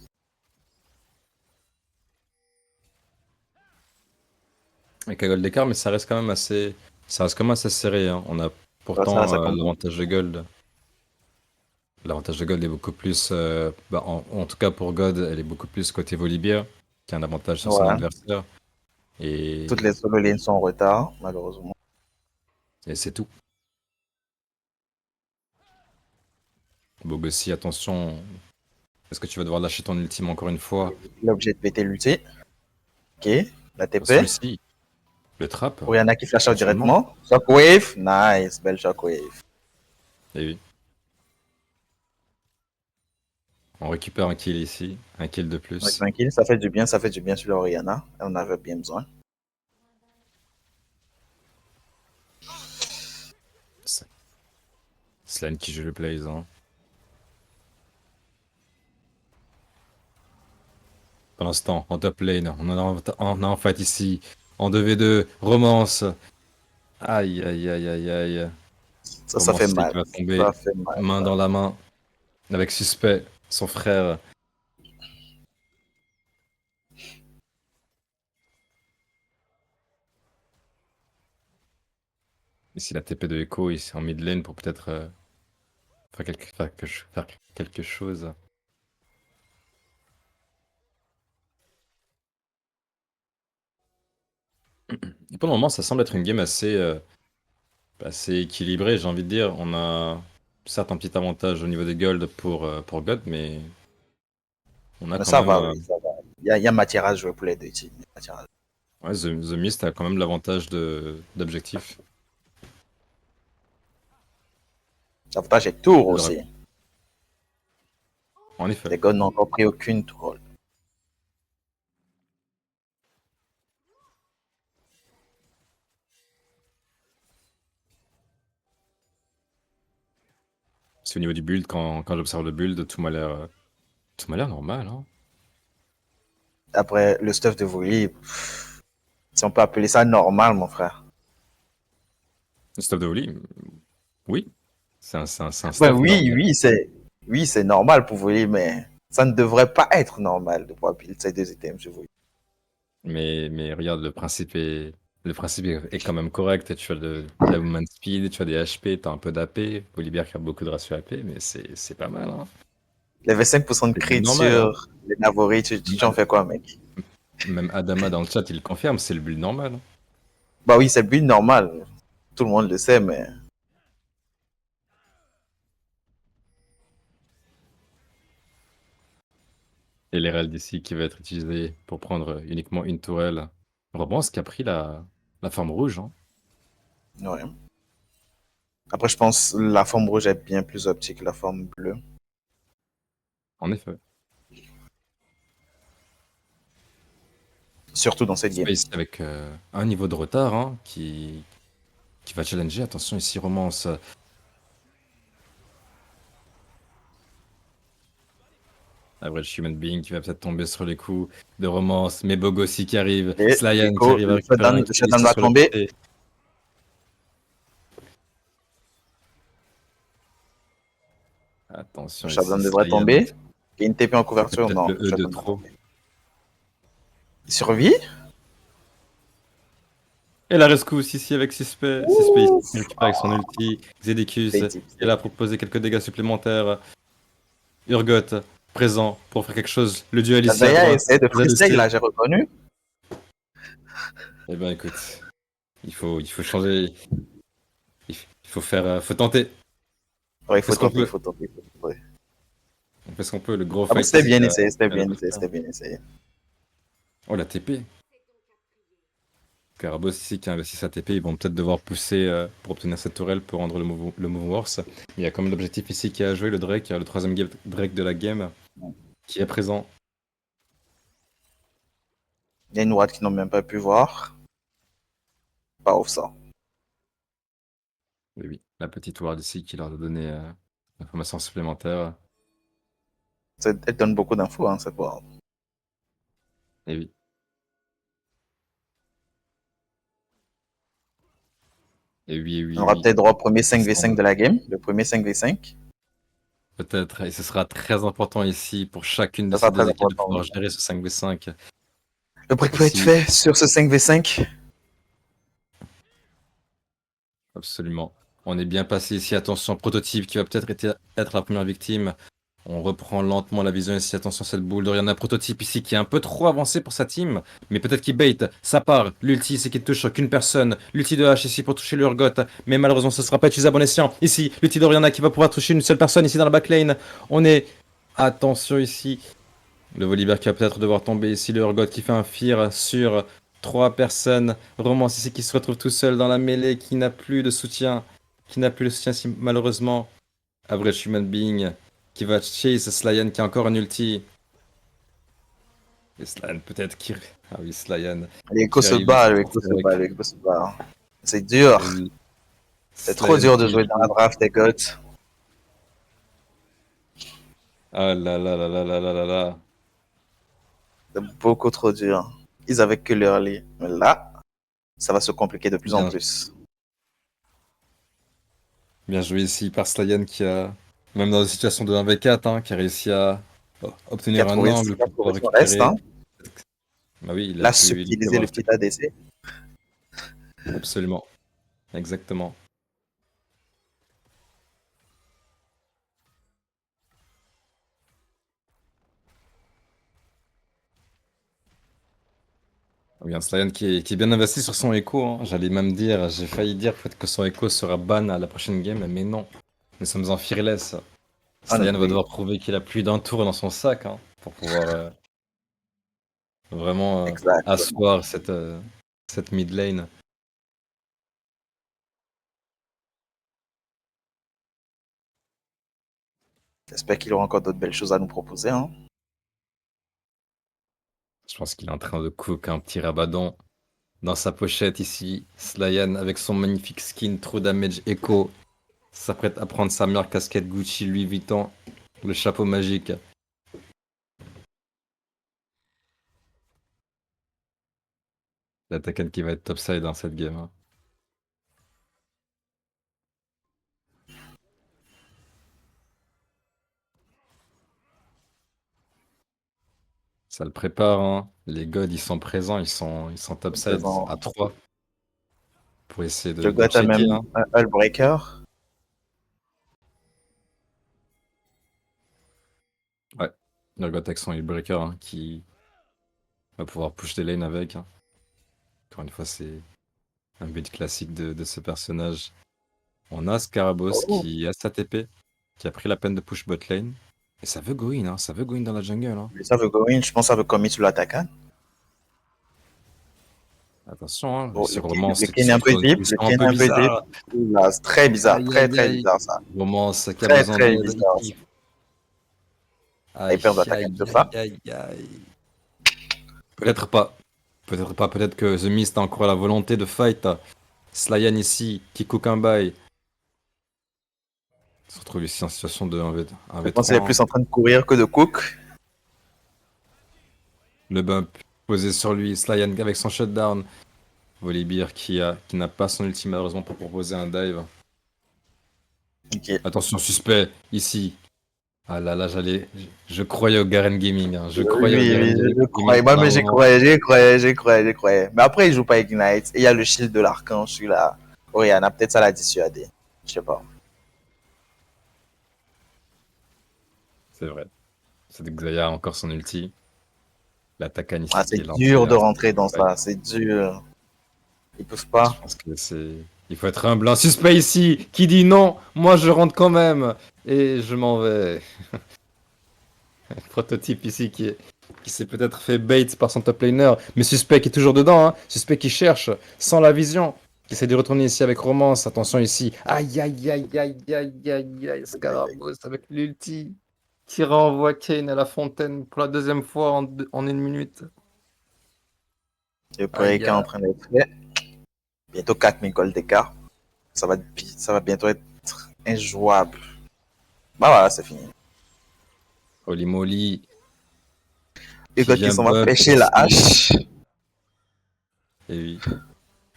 Avec la Gold d'écart, mais ça reste quand même assez serré, hein. On a Ça, pourtant ça compte. l'avantage de Gold. L'avantage de God est beaucoup plus, en tout cas pour God, elle est beaucoup plus côté Volibear, qui a un avantage sur son Ouais. adversaire. Toutes Et, les solo lanes sont en retard, malheureusement. et c'est tout. Bogossi, attention, est-ce que tu vas devoir lâcher ton ultime encore une fois? L'objet de péter l'ulti. Ok. La Attention TP. ici, le trap, Oriana qui flash out éventuellement. directement. Shockwave. Nice. Belle shockwave. Et oui, on récupère un kill ici, un kill de Ouais, plus. tranquille. Ça fait du bien sur l'Oriana. On en avait bien besoin. C'est Slane qui joue le plays, hein. Pendant ce temps, en top lane, on a en fight ici, en 2v2, romance. Aïe, aïe, aïe, aïe, aïe. Ça fait Romancier mal. qui va tomber Ça fait mal. main dans la main avec Suspect, son frère. Ici, la TP de Echo, il est en mid lane pour peut-être faire quelque chose. Et pour le moment, ça semble être une game assez équilibrée, j'ai envie de dire. On a certes un petit avantage au niveau des golds pour God, mais on a Mais quand ça même. va, oui, ça va. Il y a matière à jouer pour les deux teams. Ouais, The Mist a quand même l'avantage d'objectif. L'avantage est tour Il aurait- aussi. En effet. Les gars n'ont encore pris aucune tour. C'est au niveau du build, quand j'observe le build, tout m'a l'air normal, hein. Après, le stuff de Voli, si on peut appeler ça normal, mon frère. Le stuff de Oli, oui, c'est un Ben stuff oui, normal. oui, c'est normal pour Voli, mais ça ne devrait pas être normal de pouvoir build ces deux items chez Voli. Mais regarde, le principe est quand même correct. Tu as de la movement speed, tu as des HP, tu as un peu d'AP. Volibear qui a beaucoup de ratio AP, mais c'est pas mal, hein. Les 25% de C'est le crit build normal, hein. sur les Navori, tu en fais quoi, mec? Même Adama dans le chat, il confirme, c'est le build normal, hein. Bah oui, c'est le build normal. Tout le monde le sait, mais Et l'RL d'ici qui va être utilisé pour prendre uniquement une tourelle. Romance qui a pris la forme rouge, hein. ouais. Après, je pense que la forme rouge est bien plus optique que la forme bleue. En effet. Surtout dans cette game. Space avec un niveau de retard, hein, qui va challenger. Attention ici, Romance. Average Human Being qui va peut-être tomber sur les coups de Romance. Mais Bog aussi qui arrive. Et Slyan qui Echo, arrive à le récupérer un shutdown, le kill shutdown ici va sur le tomber. côté. Le Attention shutdown ici, devrait Slyan. tomber. Il y a une TP en C'était couverture, peut-être non. le Le E de shutdown va trop. tomber. Il survit? Et la rescousse ici avec Suspect. Suspect ici qui récupère avec son ulti. Zedicus Basic. est là pour poser quelques dégâts supplémentaires. Urgot présent pour faire quelque chose. Le duel La ici à Zaya droite. essaie de freestyle, Zadociel. là, j'ai reconnu. Eh ben écoute, il faut changer. Faut tenter. Ouais, il On fait faut ce qu'on tenter, il peut. faut tenter. Il faut tenter. On fait ce qu'on peut. Le gros Ah, bon, fight c'était ici bien essayé, c'était à la bien essayé, prépa. c'était bien essayé. Oh la TP. Karabos ici qui a investi sa TP, ils vont peut-être devoir pousser pour obtenir cette tourelle pour rendre le move worse. Mais il y a quand même l'objectif ici qui a joué le Drake, le troisième Drake de la game, qui est présent. Il y a une ward qui n'ont même pas pu voir. Pas ouf ça. Oui, oui, la petite ward ici qui leur a donné l'information supplémentaire. Elle donne beaucoup d'infos, hein, cette ward. Et oui. Et oui, oui, On aura oui. peut-être droit au premier Ça 5v5 semble. de la game. Le premier 5v5. Peut-être, et ce sera très important ici pour chacune de Ça ces sera très deux équipes de important. pouvoir gérer ce 5v5. Le break peut être Ici, fait sur ce 5v5. absolument. On est bien passé ici. Attention, prototype qui va peut-être être la première victime. On reprend lentement la vision ici. Attention, cette boule d'or. Il y en a un prototype ici qui est un peu trop avancé pour sa team. Mais peut-être qu'il bait. Ça part. L'ulti, c'est qu'il touche qu'une personne. L'ulti de H ici pour toucher l'Urgot. Mais malheureusement, ce ne sera pas utilisable en escient. Ici, l'ulti d'Oriana qui va pouvoir toucher une seule personne ici dans la backlane. On est. Attention ici. Le Volibear qui va peut-être devoir tomber ici. Le Urgot qui fait un fear sur 3 personnes. Romance ici qui se retrouve tout seul dans la mêlée. Qui n'a plus de soutien. Qui n'a plus de soutien ici, malheureusement. Average Human Being qui va chase Slyan qui a encore un ulti. Et Slyan peut-être qui... Ah oui, Slyan L'écho qui se arrive bat, ici l'écho pour se Terek. bat, l'écho se bat. C'est dur. C'est trop Slyan dur de qui jouer dans la joue. draft des GOAT. Ah là là là là là là là là. C'est beaucoup trop dur. Ils avaient que l'early. Mais là, ça va se compliquer de plus en Bien, plus. bien joué ici par Slyan qui a, même dans une situation de 1v4, hein, qui a réussi à obtenir un angle Qui a pour trouvé pouvoir son reste, hein. récupérer. Bah oui, Il a subtilisé le petit ADC. Absolument, exactement. Bien, Slyan qui est bien investi sur son écho, hein. J'allais même dire, j'ai failli dire peut-être que son écho sera ban à la prochaine game, mais non. Nous sommes en fearless. Ah non, Slyan va oui, devoir prouver qu'il a plus d'un tour dans son sac, hein, pour pouvoir vraiment exactement. asseoir cette mid lane. J'espère qu'il aura encore d'autres belles choses à nous proposer, hein. Je pense qu'il est en train de cook un petit rabadon dans sa pochette ici. Slyan avec son magnifique skin True Damage Echo s'apprête à prendre sa meilleure casquette Gucci Louis Vuitton, le chapeau magique. La Taken qui va être topside dans cette game, hein. Ça le prépare, hein. Les gods, ils sont présents, ils sont topside à Présent. 3 pour essayer Le de GOAT a checker, même hein. un Hullbreaker. Ouais, le god avec son Hillbreaker, hein, qui va pouvoir push des lanes avec, hein. Encore une fois, c'est un build classique de ce personnage. On a Scarabos Oh. qui a sa TP, qui a pris la peine de push bot lane. Et ça veut go in, hein, ça veut go in dans la jungle, hein. Ça veut go in, je pense que ça veut commit sur l'attaquant. Attention, hein, Oh, sur Romance le qui Ken est un sont peu sur une deep, le position un Ken peu est un peu deep. bizarre. Là, c'est très bizarre, Aïe, très aïe, très aïe. bizarre ça. Romance qui a Très besoin très d'aide bizarre. ici. Il Aïe, perd l'attaquant aïe, de ça. aïe, aïe, aïe. Peut-être pas. Peut-être pas. Peut-être que The Mist a encore la volonté de fight. Slyan ici, qui cook un bail. Il se retrouve ici en situation de 1v, Je pense qu'il 1v3, est hein. plus en train de courir que de cook. Le bump posé sur lui. Slyan avec son shutdown. Volibear qui n'a pas son ultime malheureusement pour proposer un dive. Ok. Attention, suspect, ici. Ah là là, je croyais au Garen Gaming, hein. Je croyais au Oui, Garen oui, je croyais. Gaming Moi, pendant un mais moment. j'y croyais. Mais après, il joue pas Ignite. Et il y a le shield de l'archange, celui-là. Oriana, peut-être ça l'a dissuadé. Je sais pas. C'est vrai. C'est que Xayah a encore son ulti. L'attaque Ah, ici qui c'est est lancée, dur de hein. rentrer dans Ouais, ça. C'est dur. Ils peuvent je pas. pense que c'est. Il faut être humble. Un suspect ici qui dit non, moi je rentre quand même. Et je m'en vais. Prototype ici qui s'est peut-être fait bait par son top laner. Mais suspect qui est toujours dedans, hein. Suspect qui cherche, sans la vision. Qui essaie de retourner ici avec Romance. Attention ici. Aïe aïe aïe aïe aïe aïe aïe. Scarabos avec l'ulti. Qui renvoie Kane à la fontaine pour la deuxième fois en 1 minute. Le Aïe break est en aïe. train d'être fait. Bientôt 4000 gold d'écart. Ça va bientôt être injouable. Bah voilà, c'est fini. Holy moly. Les Qui gars qui vient s'en va bump pêcher la ici. hache. Et oui.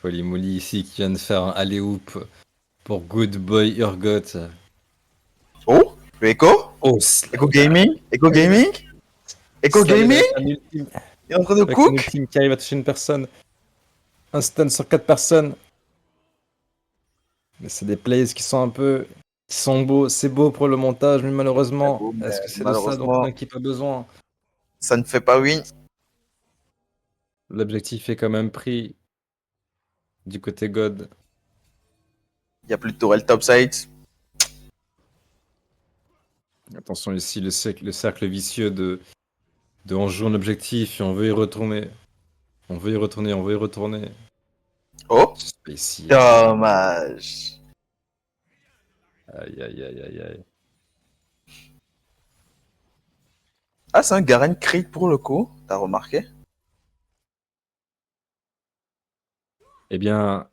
Holy moly ici qui vient de faire un alley-oop pour Good Boy Urgot. Oh, le Echo? Oh, Echo Gaming? Echo Gaming? Echo Slider Gaming? avec un ultime, Il est en train de avec un cook? ultime qui arrive à toucher une personne. Un stun sur 4 personnes. Mais c'est des plays qui sont un peu... qui sont beaux. C'est beau pour le montage, mais malheureusement, est-ce que c'est de ça dont Malheureusement, l'équipe a besoin? ça ne fait pas win. L'objectif est quand même pris du côté God. Il n'y a plus de tourelle topside. Attention ici, le cercle vicieux de on joue un objectif et on veut y retourner. On veut y retourner, on veut y retourner. Oh, C'est ici. dommage. Aïe, aïe, aïe, aïe, aïe. Ah, c'est un Garen crit pour le coup. T'as remarqué? Eh bien,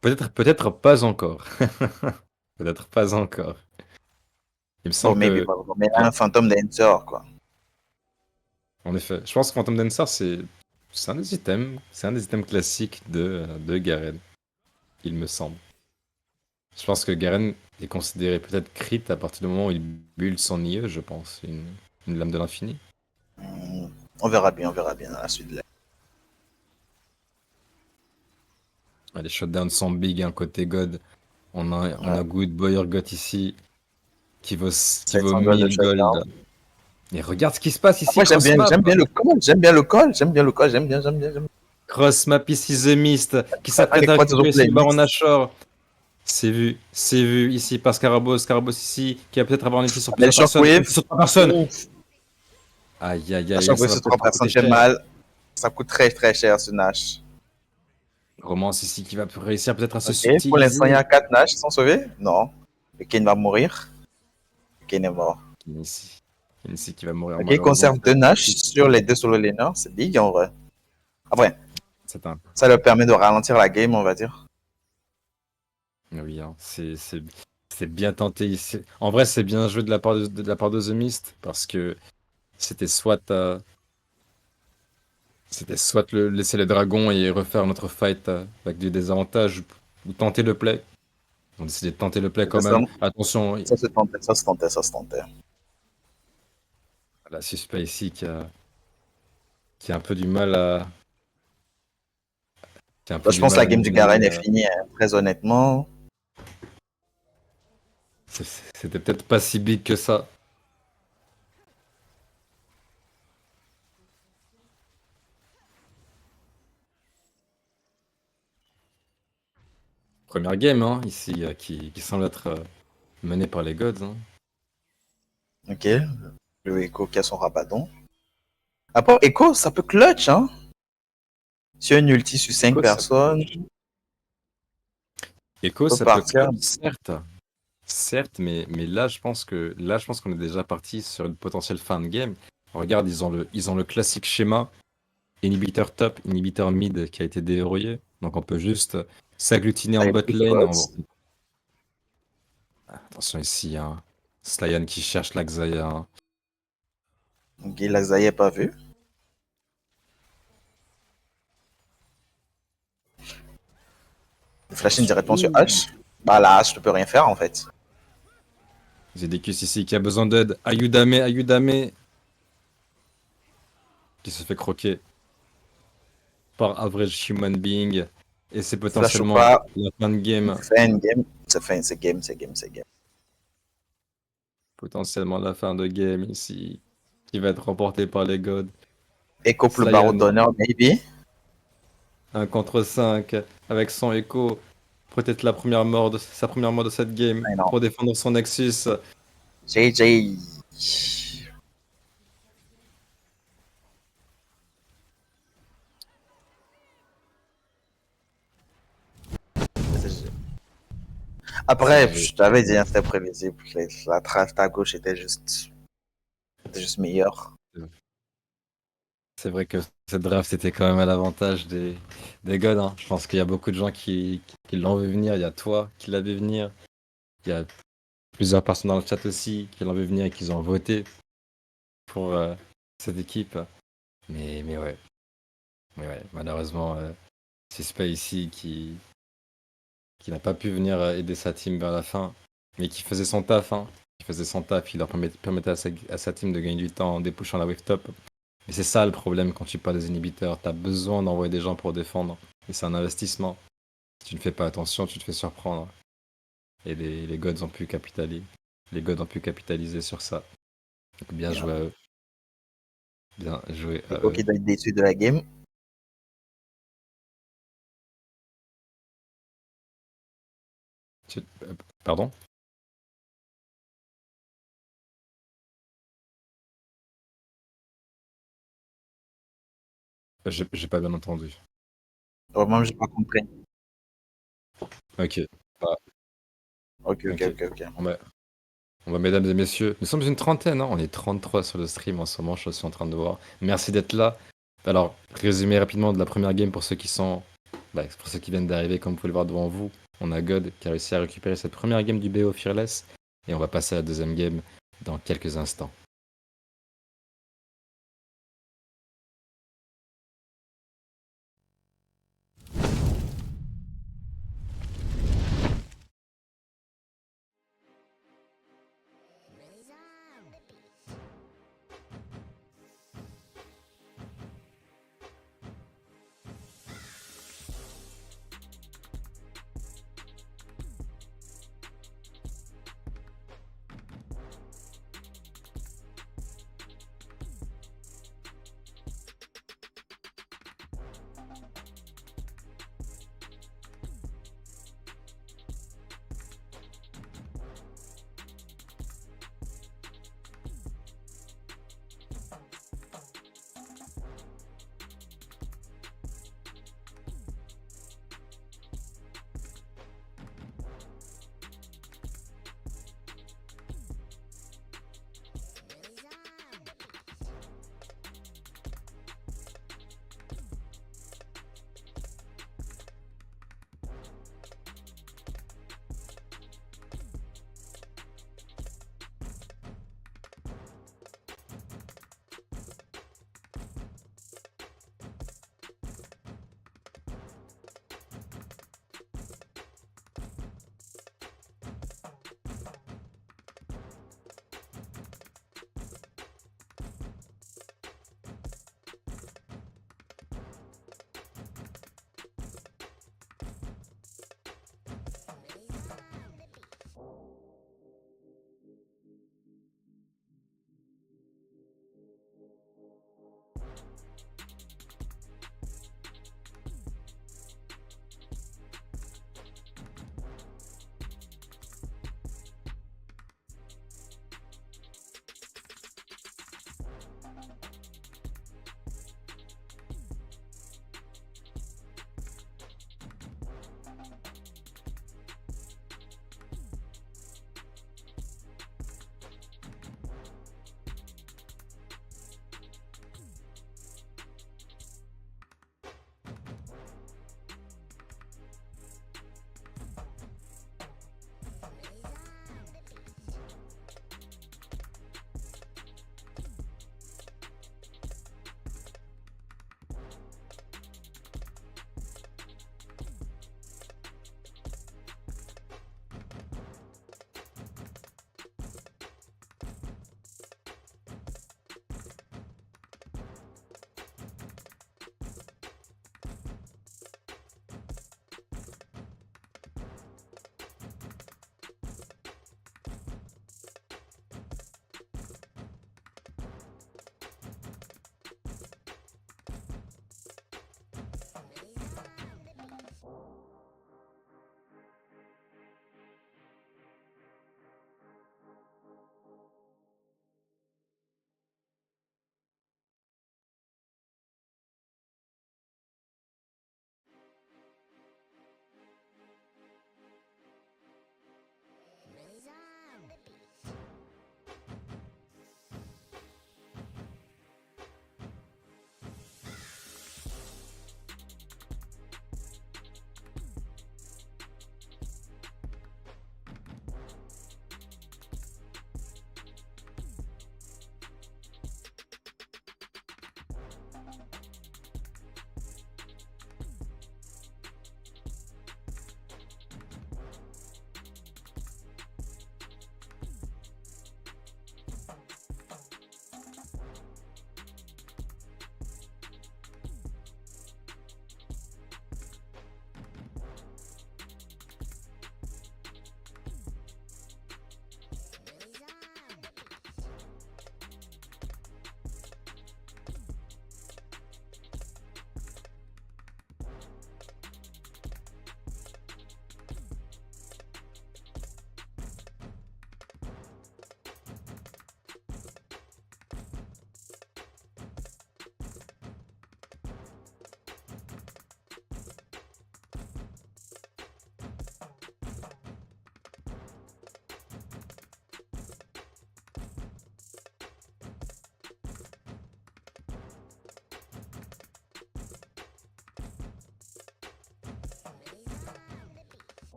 peut-être pas encore. Peut-être pas encore. Il me Oh, semble maybe que, pas. Mais un Phantom Dancer, quoi. en effet, je pense que Phantom Dancer, c'est un des items classiques de Garen, il me semble. Je pense que Garen est considéré peut-être crit à partir du moment où il build son IE, je pense, une lame de l'infini. Hmm, on verra bien dans la suite. Là. Les shutdowns sont big, hein, côté God. On Ouais. a Good Boy Urgot ici, qui vaut C'est 1000 de shutdown. gold. Et regarde ce qui se passe ici, Après, cross map. j'aime bien le call, j'aime bien le call, j'aime bien. Cross map ici, The Mist, qui Ah, s'apprête les à croix de récupérer ici replay, le Baron mix. Nashor. C'est vu ici par Scarabos. Scarabos ici, qui va peut-être avoir un ulti sur Mais le plusieurs personnes. shockwave. Ulti sur 3 personnes. Ouf. Aïe, aïe, La aïe, ça shockwave va sur peut-être 3 leur coûter personnes fait cher. mal. Ça coûte très cher ce Nash. Romance ici qui va réussir peut-être à se Ok, pour l'instant, il y subtiliser. a 4 Nash qui sont sauvés. Non. Le Kane va mourir. Le Kane est mort. Ici. Ici qui va mourir Ok, il malheureusement. conserve 2 Nash sur les 2 solo laners. C'est big en vrai. Après, C'est un... ça leur permet de ralentir la game, on va dire. Oui, hein, c'est bien tenté ici. En vrai, c'est bien joué de la part de The Mist parce que c'était laisser les dragons et refaire notre fight avec du désavantage ou tenter le play. On a décidé de tenter le play quand C'était ça. même. Attention, Ça se tentait. la suspect ici qui a un peu du mal à. Qui a un peu Bah, je du pense que mal la à game du mener. Garen est finie, hein, très honnêtement. C'était peut-être pas si big que ça. Première game, hein, ici, qui semble être menée par les gods. Hein. Ok, le Echo qui a son rabadon. Après, Echo, ça peut clutch, hein. Sur une ulti sur 5 Echo, ça personnes, Echo, peut ça peut partir. clutch, certes. Certes, mais là, je pense qu'on est déjà parti sur une potentielle fin de game. Regarde, ils ont le classique schéma inhibiteur top, inhibiteur mid qui a été déverrouillé. Donc on peut juste s'agglutiner Ça en y est, bot plus de lane. bots. Attention ici, hein. Slyan qui cherche la Xayah. Hein. Ok, la Xayah pas vu. Flashing directement sur H. Bah là, H ne peut rien faire en fait. Zedekis ici qui a besoin d'aide. Ayudame, Ayudame. Qui se fait croquer par Average Human Being. Et c'est Flash ou potentiellement pas, la fin de game. fin game. C'est game. Potentiellement la fin de game ici. Qui va être remportée par les gods. Echo plus barreau Slyan, d'honneur, maybe. 1 contre 5 avec son écho. Peut-être sa première mort de cette game Mais non. pour défendre son Nexus. JJ. Après, je t'avais dit, hein, c'était prévisible. La draft à gauche était juste meilleure. C'est vrai que cette draft était quand même à l'avantage des gods. Hein. Je pense qu'il y a beaucoup de gens qui l'ont vu venir. Il y a toi qui l'as vu venir. Il y a plusieurs personnes dans le chat aussi qui l'ont vu venir et qui ont voté pour cette équipe. Mais ouais. Malheureusement, C'est Spacey qui n'a pas pu venir aider sa team vers la fin, mais qui faisait son taf, hein. Qui faisait son taf, il leur permettait à sa team de gagner du temps en dépushant la wave top. Mais c'est ça le problème quand tu parles des inhibiteurs, t'as besoin d'envoyer des gens pour défendre, et c'est un investissement. Si tu ne fais pas attention, tu te fais surprendre. Et les gods ont pu capitaliser. Les gods ont pu capitaliser sur ça. Donc bien Yeah. joué à eux. Bien joué à C'est quoi eux. qui doit être déçu de la game? Pardon? J'ai pas bien entendu. Oh, moi, j'ai pas compris. Ok. Bah, Ok, ok, ok. ok, ok. Mesdames et messieurs, nous sommes une trentaine, hein. On est 33 sur le stream en ce moment, je suis en train de voir. Merci d'être là. Alors, résumé rapidement de la première game pour ceux qui sont, pour ceux qui viennent d'arriver, comme vous pouvez le voir devant vous. On a God qui a réussi à récupérer cette première game du BO Fearless. Et on va passer à la deuxième game dans quelques instants.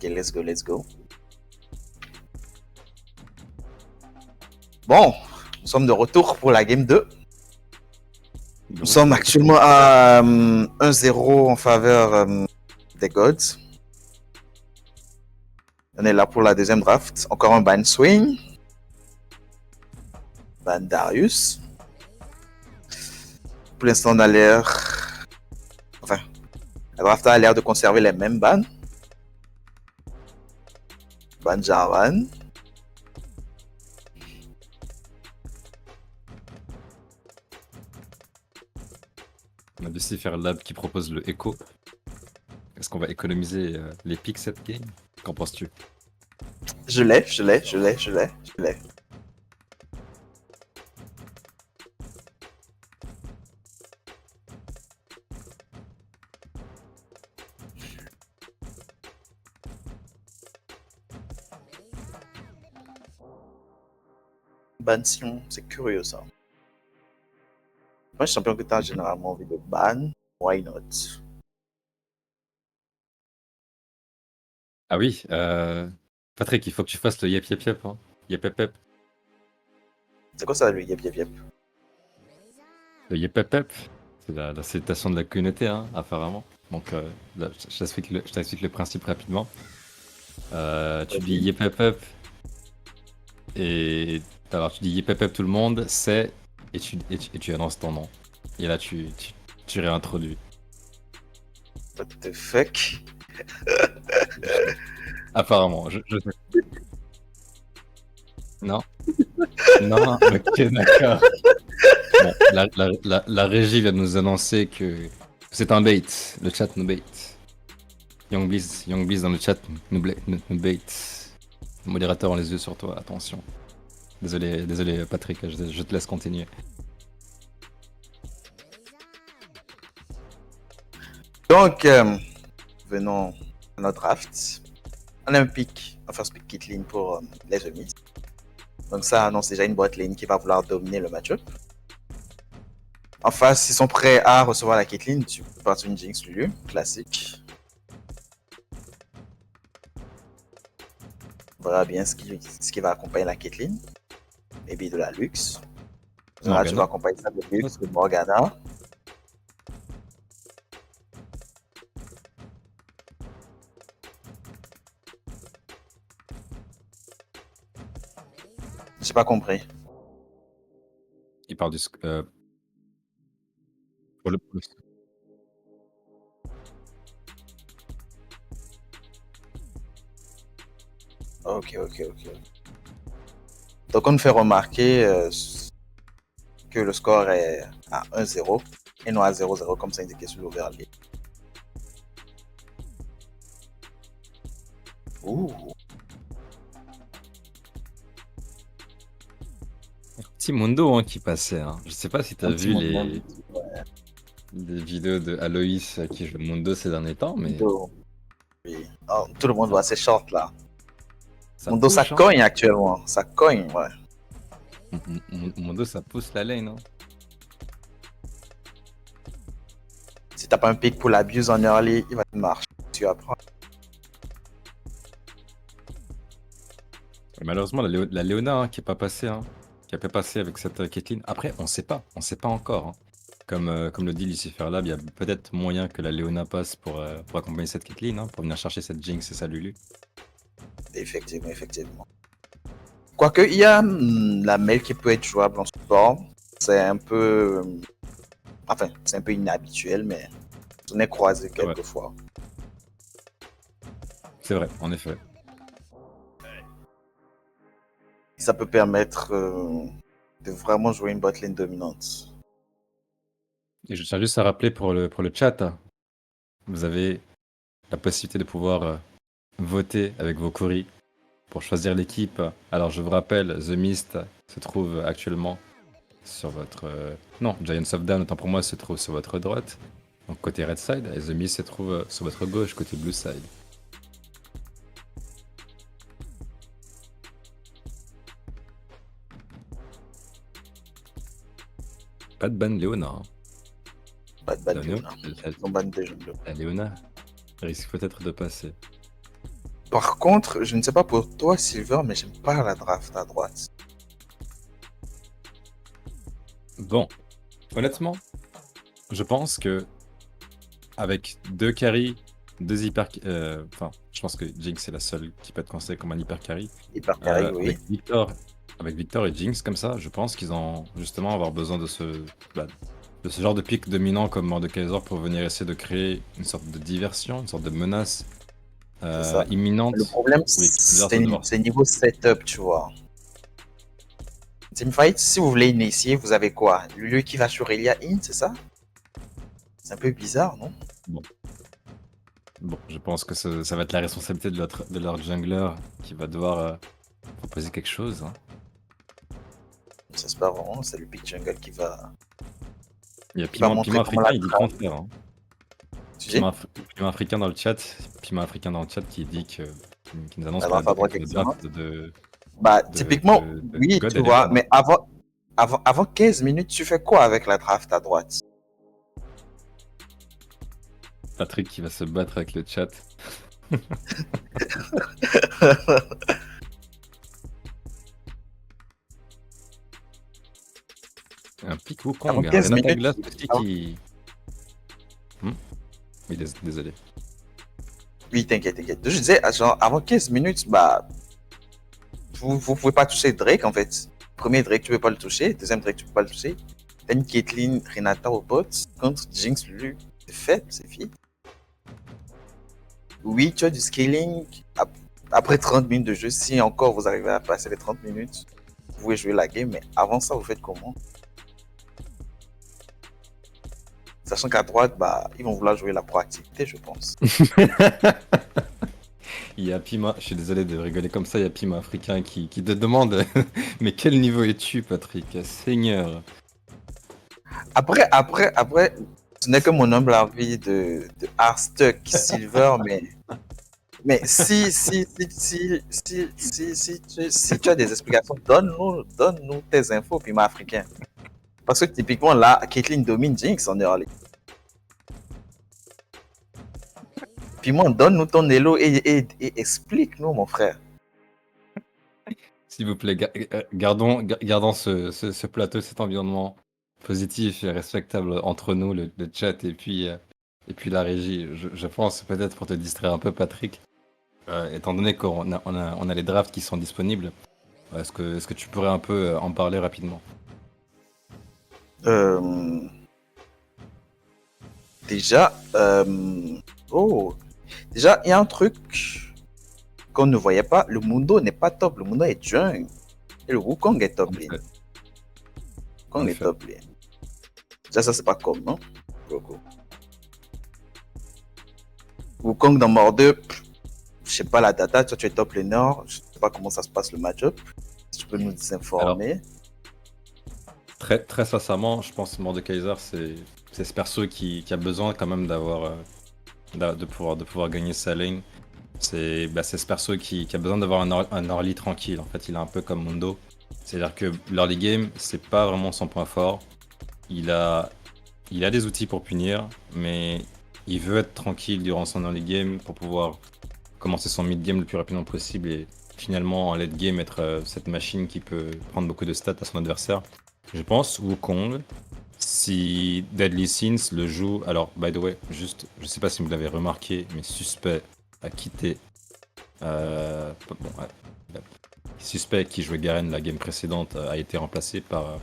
let's go, let's go. Bon, nous sommes de retour pour la game 2. Nous sommes actuellement à 1-0 en faveur des Gods. On est là pour la deuxième draft. Encore un ban swing. Ban Darius. Pour l'instant, on a l'air... Enfin, la draft a l'air de conserver les mêmes bans. Ban Jarvan. On a décidé de faire Lab qui propose le Echo. Est-ce qu'on va économiser les pics cette game? Qu'en penses-tu? Je l'ai. Ban Sion, c'est curieux ça. Moi, champion que tu as généralement envie de ban, why not? Ah oui, Patrick, il faut que tu fasses le yep yep yep. Hein. Yep yep yep. C'est quoi ça, le yep yep yep? Le yep yep yep, c'est la salutation de la communauté, hein, apparemment. Donc, là, je t'explique le principe rapidement. Tu dis yep yep yep. Et alors, tu dis yep yep yep tout le monde, c'est. Et tu annonces ton nom. Et là, tu réintroduis. What the fuck? Apparemment, je... Non. Non, ok, d'accord. Bon, la régie vient de nous annoncer que c'est un bait. Le chat nous bait. Youngbiz dans le chat nous bait. Le modérateur a les yeux sur toi, attention. Désolé Patrick, je te laisse continuer. Donc, venons à notre draft. On a un pick, un first pick Caitlyn pour les Zemis. Donc ça annonce déjà une bot lane qui va vouloir dominer le match-up. En face, ils sont prêts à recevoir la Caitlyn. Tu peux partir une Jinx Lulu, classique. On verra bien ce qui va accompagner la Caitlyn. Maybe de la Lux. Là, tu vas accompagner ça de Lux, de Morgana. J'ai pas compris. Il parle du... pour le... Ok. Donc on nous fait remarquer que le score est à 1-0 et non à 0-0 comme c'est indiqué sur l'overlay. Ouh. Petit Mundo hein, qui passait. Hein. Je sais pas si tu as vu les vidéos de Aloïs qui joue Mundo ces derniers temps, mais... Oui. Oh, tout le monde voit ses shorts là. Ça Mundo, touche, ça hein. cogne actuellement. Ça cogne, ouais. Mundo, ça pousse la lane. Hein. Si t'as pas un pick pour l'abuse en early, il va te marcher. Tu apprends. Malheureusement, la Léona hein, qui est pas passée, hein, qui a pas passé avec cette Caitlyn. Après, on sait pas encore. Hein. Comme le dit Lucifer Lab, il y a peut-être moyen que la Léona passe pour accompagner cette Caitlyn, hein, pour venir chercher cette Jinx et sa Lulu. Effectivement. Quoique, il y a la Mel qui peut être jouable en support. C'est un peu... Enfin, c'est un peu inhabituel, mais on est croisé quelques fois. C'est vrai, en effet. Ça peut permettre de vraiment jouer une botlane dominante. Et je tiens juste à rappeler pour le chat, vous avez la possibilité de pouvoir voter avec vos courriers pour choisir l'équipe. Alors je vous rappelle, The Mist se trouve actuellement sur votre... Non, Giants of Dawn, autant pour moi, se trouve sur votre droite, donc côté red side, et The Mist se trouve sur votre gauche, côté blue side. Pas de ban Léona. Hein. Pas de ban Léona. Ils ont ban des jeux. La Léona risque peut-être de passer. Par contre, je ne sais pas pour toi, Silver, mais j'aime pas la draft à droite. Bon, honnêtement, je pense que avec deux carries, deux hyper. Enfin, je pense que Jinx est la seule qui peut être considérée comme un hyper carry. Hyper carré, oui. Avec Victor et Jinx comme ça, je pense qu'ils ont justement avoir besoin bah, de ce genre de pic dominant comme Mordekaiser pour venir essayer de créer une sorte de diversion, une sorte de menace C'est ça. imminente. Le problème, Oui, c'est niveau setup, tu vois. Teamfight, si vous voulez initier, vous avez quoi? Lui qui va sur Elia in, c'est ça? C'est un peu bizarre, non? Bon, je pense que ça va être la responsabilité de leur jungler qui va devoir proposer quelque chose. Hein. J'espère vraiment, c'est le Big Jungle qui va. Il y a Qui va Piment montrer comment Africain, la il dit le trame. contraire. Hein. Tu sais? Piment Africain dans le chat, Piment Africain dans le chat qui dit qui nous annonce La que draft à droite, le effectivement. draft de Bah, de, typiquement, de oui, God, tu elle est vois, bonne. mais avant 15 minutes, tu fais quoi avec la draft à droite? Patrick qui va se battre avec le chat. Un pic Wukong, Avant un 15 Renata minutes. Glass aussi qui. Oui, désolé. Oui, t'inquiète. Je disais, genre, avant 15 minutes, bah, vous pouvez pas toucher Drake, en fait. Premier Drake, tu peux pas le toucher. Deuxième Drake, tu peux pas le toucher. T'as une Caitlyn, Renata au bot. Contre Jinx, Lulu, c'est fait, c'est fini. Oui, tu as du scaling. Après 30 minutes de jeu, si encore vous arrivez à passer les 30 minutes, vous pouvez jouer la game, mais avant ça, vous faites comment? Sachant qu'à droite, bah, ils vont vouloir jouer la proactivité, je pense. Il y a Pima, je suis désolé de rigoler comme ça, il y a Pima Africain qui te demande mais quel niveau es-tu, Patrick? Seigneur. Après, ce n'est que mon humble avis de Arstuck Silver, mais si tu as des explications, donne-nous tes infos, Pima Africain. Parce que typiquement, là, Caitlyn domine Jinx en early. Pima, donne-nous ton elo et explique-nous, mon frère. S'il vous plaît, gardons ce plateau, cet environnement positif et respectable entre nous, le chat et puis la régie. Je pense peut-être pour te distraire un peu, Patrick, étant donné qu'on on a les drafts qui sont disponibles, est-ce que tu pourrais un peu en parler rapidement? Déjà, déjà, il y a un truc qu'on ne voyait pas. Le Mundo n'est pas top. Le Mundo est jungle. Et le Wukong est top lane. Wukong est top lane. Déjà, ça, c'est pas comme, non? Wukong dans Mort 2, je sais pas la data. Toi, tu es top laner. Je sais pas comment ça se passe le match-up. Si tu peux nous informer. Alors, très sincèrement, je pense que Mordekaiser, c'est ce perso qui a besoin quand même de pouvoir gagner sa lane. C'est ce perso qui a besoin d'avoir un early tranquille. En fait, il est un peu comme Mundo. C'est-à-dire que l'early game, c'est pas vraiment son point fort. Il a des outils pour punir, mais il veut être tranquille durant son early game pour pouvoir commencer son mid game le plus rapidement possible et finalement en late game être cette machine qui peut prendre beaucoup de stats à son adversaire. Je pense Wukong, si Deadly Sins le joue. Alors, by the way, juste, je sais pas si vous l'avez remarqué, mais Suspect a quitté. Suspect qui jouait Garen la game précédente a été remplacé par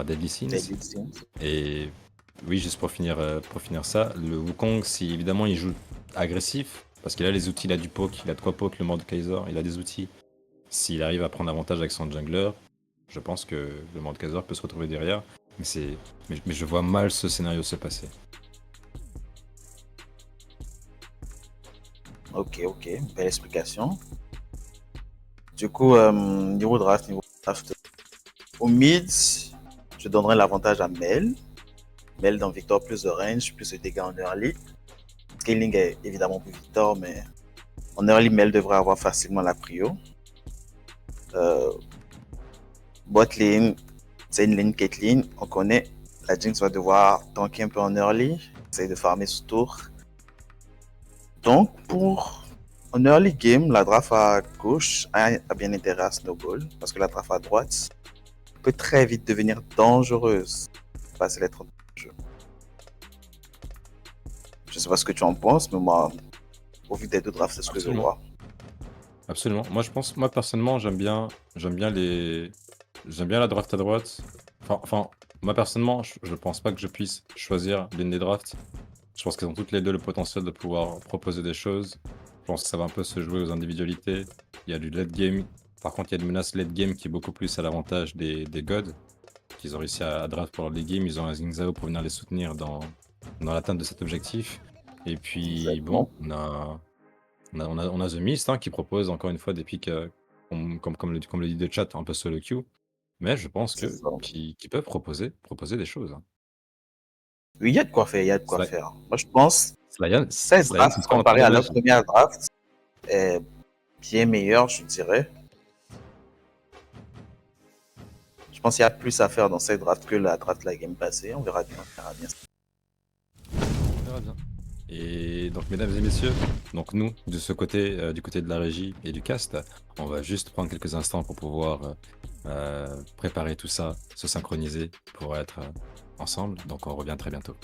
Deadly Sins. Et oui, juste pour finir ça, le Wukong, si évidemment il joue agressif, parce qu'il a les outils, il a du poke, il a de quoi poke le Mordekaiser, il a des outils. S'il arrive à prendre avantage avec son jungler, je pense que le Mordekaiser peut se retrouver derrière. Mais je vois mal ce scénario se passer. Ok, belle explication. Du coup, niveau draft. Au mid, je donnerai l'avantage à Mel. Mel dans Victor, plus de range, plus de dégâts en early. Scaling est évidemment plus Victor, mais en early, Mel devrait avoir facilement la prio. Bot lane, c'est une lane Caitlyn, on connaît. La Jinx va devoir tanker un peu en early, essayer de farmer ce tour. Donc, pour En early game, la draft à gauche a bien intérêt à snowball parce que la draft à droite peut très vite devenir dangereuse. Passer les 30 jeux. Je sais pas ce que tu en penses, mais moi, au vu des deux drafts, c'est ce que je Absolument. vois. Absolument. Moi personnellement, j'aime bien la draft à droite. Enfin, moi personnellement, je pense pas que je puisse choisir l'une des drafts. Je pense qu'elles ont toutes les deux le potentiel de pouvoir proposer des choses. Je pense que ça va un peu se jouer aux individualités. Il y a du late game. Par contre, il y a une menace late game qui est beaucoup plus à l'avantage des gods, qu'ils ont réussi à draft pour leur late game. Ils ont un Xingzao pour venir les soutenir dans l'atteinte de cet objectif. Et puis, bon, Exactement. on a The Mist hein, qui propose encore une fois des picks, comme le dit le chat, un peu solo queue. Mais je pense C'est que ça. qu'ils peuvent proposer des choses. Hein. Oui, il y a de quoi faire, il y a de quoi Sly, faire. Moi, je pense cette Slyan, draft c'est pas encore comparée de à la magie. première draft est bien meilleure, je dirais. Je pense qu'il y a plus à faire dans cette draft que la draft de la game passée. On verra bien, on verra bien. On verra bien. Et donc, mesdames et messieurs, donc nous, de ce côté, du côté de la régie et du cast, on va juste prendre quelques instants pour pouvoir préparer tout ça, se synchroniser pour être ensemble. Donc, on revient très bientôt.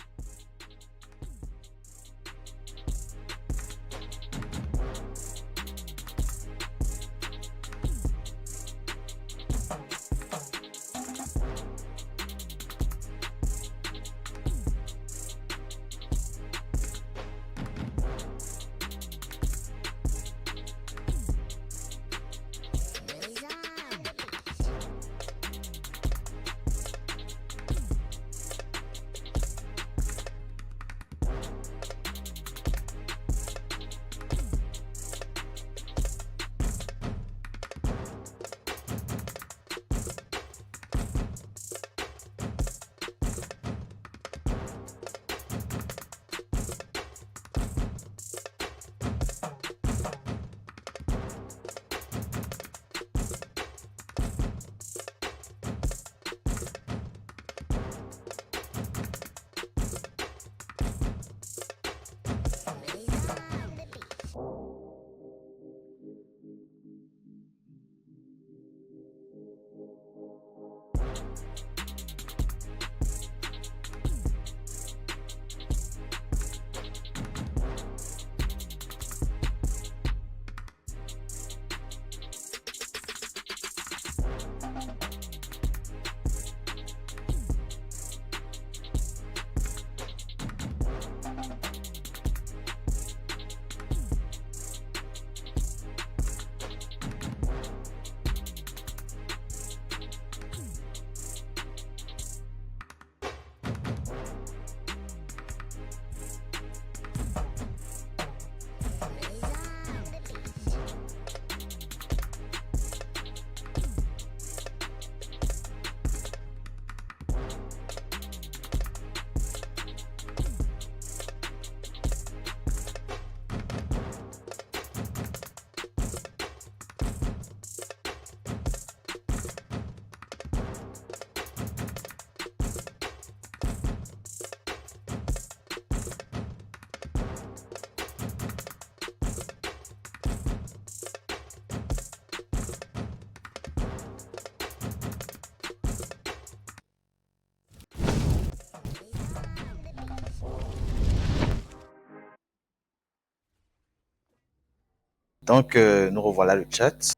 Donc, nous revoilà le chat.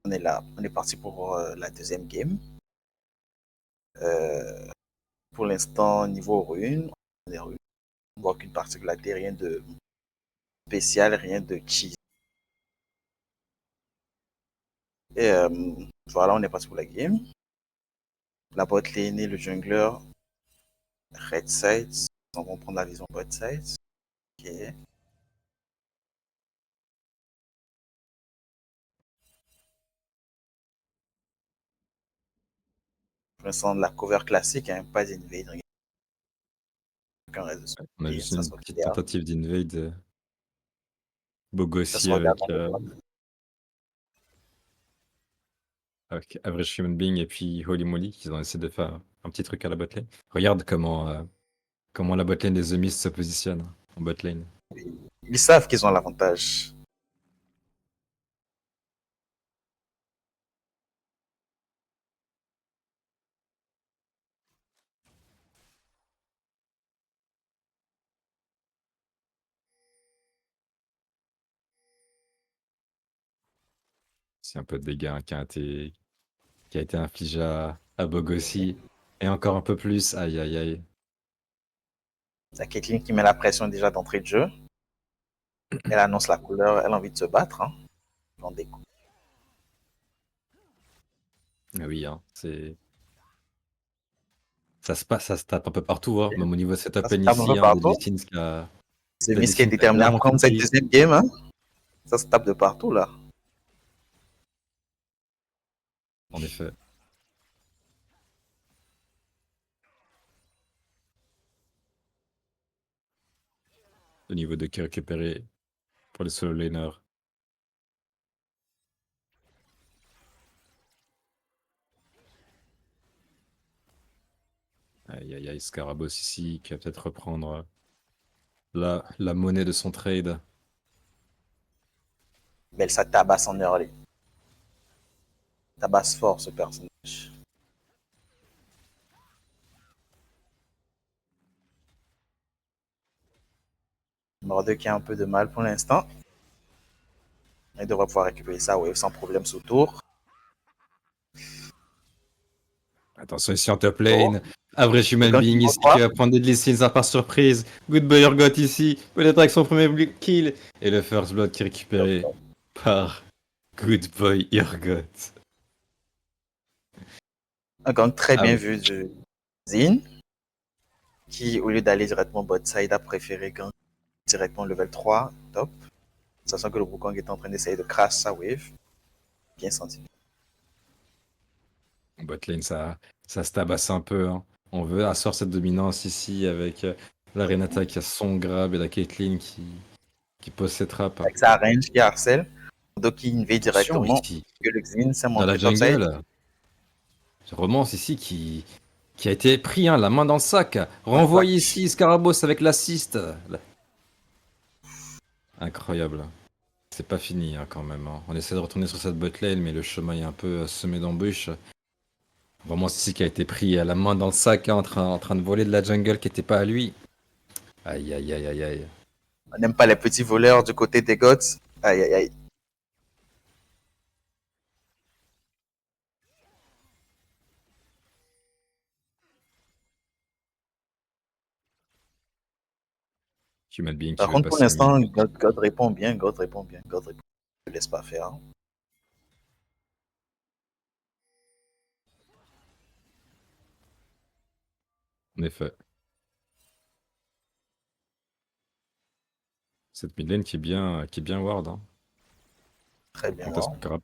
On est là, on est parti pour la deuxième game. Pour l'instant, niveau runes, on voit aucune particularité, rien de spécial, rien de cheese. Et voilà, on est parti pour la game. La bot lane et le jungler red side. On va prendre la vision bot side. Ok. Pour l'instant, la cover classique, hein, pas d'invade, rien. Aucun reste On a de juste ça une se petite regarde. tentative d'invade Ça se Bogossi regarde dans avec Average Human Being et puis Holy Moly, qui ont essayé de faire un petit truc à la botlane. Regarde comment la botlane des The Mist se positionne en botlane. Ils savent qu'ils ont l'avantage. C'est un peu de dégâts hein, qui a été infligé à Bogossi. Et encore un peu plus. Aïe, aïe, aïe. C'est Caitlyn qui met la pression déjà d'entrée de jeu. Elle annonce la couleur, elle a envie de se battre. Hein. Dans des coups. Ah oui, hein, ça se tape un peu partout, hein, même au niveau de cette Ça se open tape un ici, peu hein, partout. C'est Miss qui est Deadly Sins a déterminé à clairement prendre cette compris. deuxième game. Hein. Ça se tape de partout là. En effet. Au niveau de qui récupérer pour les solo laners. Aïe, aïe, aïe, Scarabos ici, qui va peut-être reprendre la monnaie de son trade. Mais elle ça tabasse en early. Tabasse fort ce personnage. Mordeux qui a un peu de mal pour l'instant. Il devrait pouvoir récupérer sa wave sans problème sous tour. Attention ici en top Oh. lane. Average Human Quelqu'un Being qui ici voit qui va prendre Deadly Sins par surprise. Good Boy Urgot ici. Peut-être avec son premier kill. Et le first blood qui est récupéré par Good Boy Urgot. Un gang très Ah bien oui. vu de Zin. Qui, au lieu d'aller directement bot side, a préféré gang directement level 3, top. Sachant que le Wukong est en train d'essayer de crash sa wave. Bien senti. Bot lane, ça se tabasse un peu. Hein. On veut asseoir cette dominance ici avec la Renata qui a son grab et la Caitlyn qui pose ses trappes. Avec sa range qui harcèle. Donc il invade Attention directement. ici, Que le Xin s'est dans la montré topside. jungle. Romance ici qui a été pris, hein, la main dans le sac. Renvoyé ici, Scarabos avec l'assist. Incroyable. C'est pas fini hein, quand même. Hein. On essaie de retourner sur cette botlane, mais le chemin est un peu semé d'embûches. Romance ici qui a été pris à la main dans le sac, hein, en train de voler de la jungle qui était pas à lui. Aïe, aïe, aïe, aïe, aïe. On n'aime pas les petits voleurs du côté des gods. Aïe aïe aïe. Human Being qui Par veut contre, pour passer l'instant, mid. God répond bien. God répond bien. God répond. Ne laisse pas faire. Hein. En effet. Cette mid lane qui est bien ward. Hein. Très bien. Fantasme Wow. grab.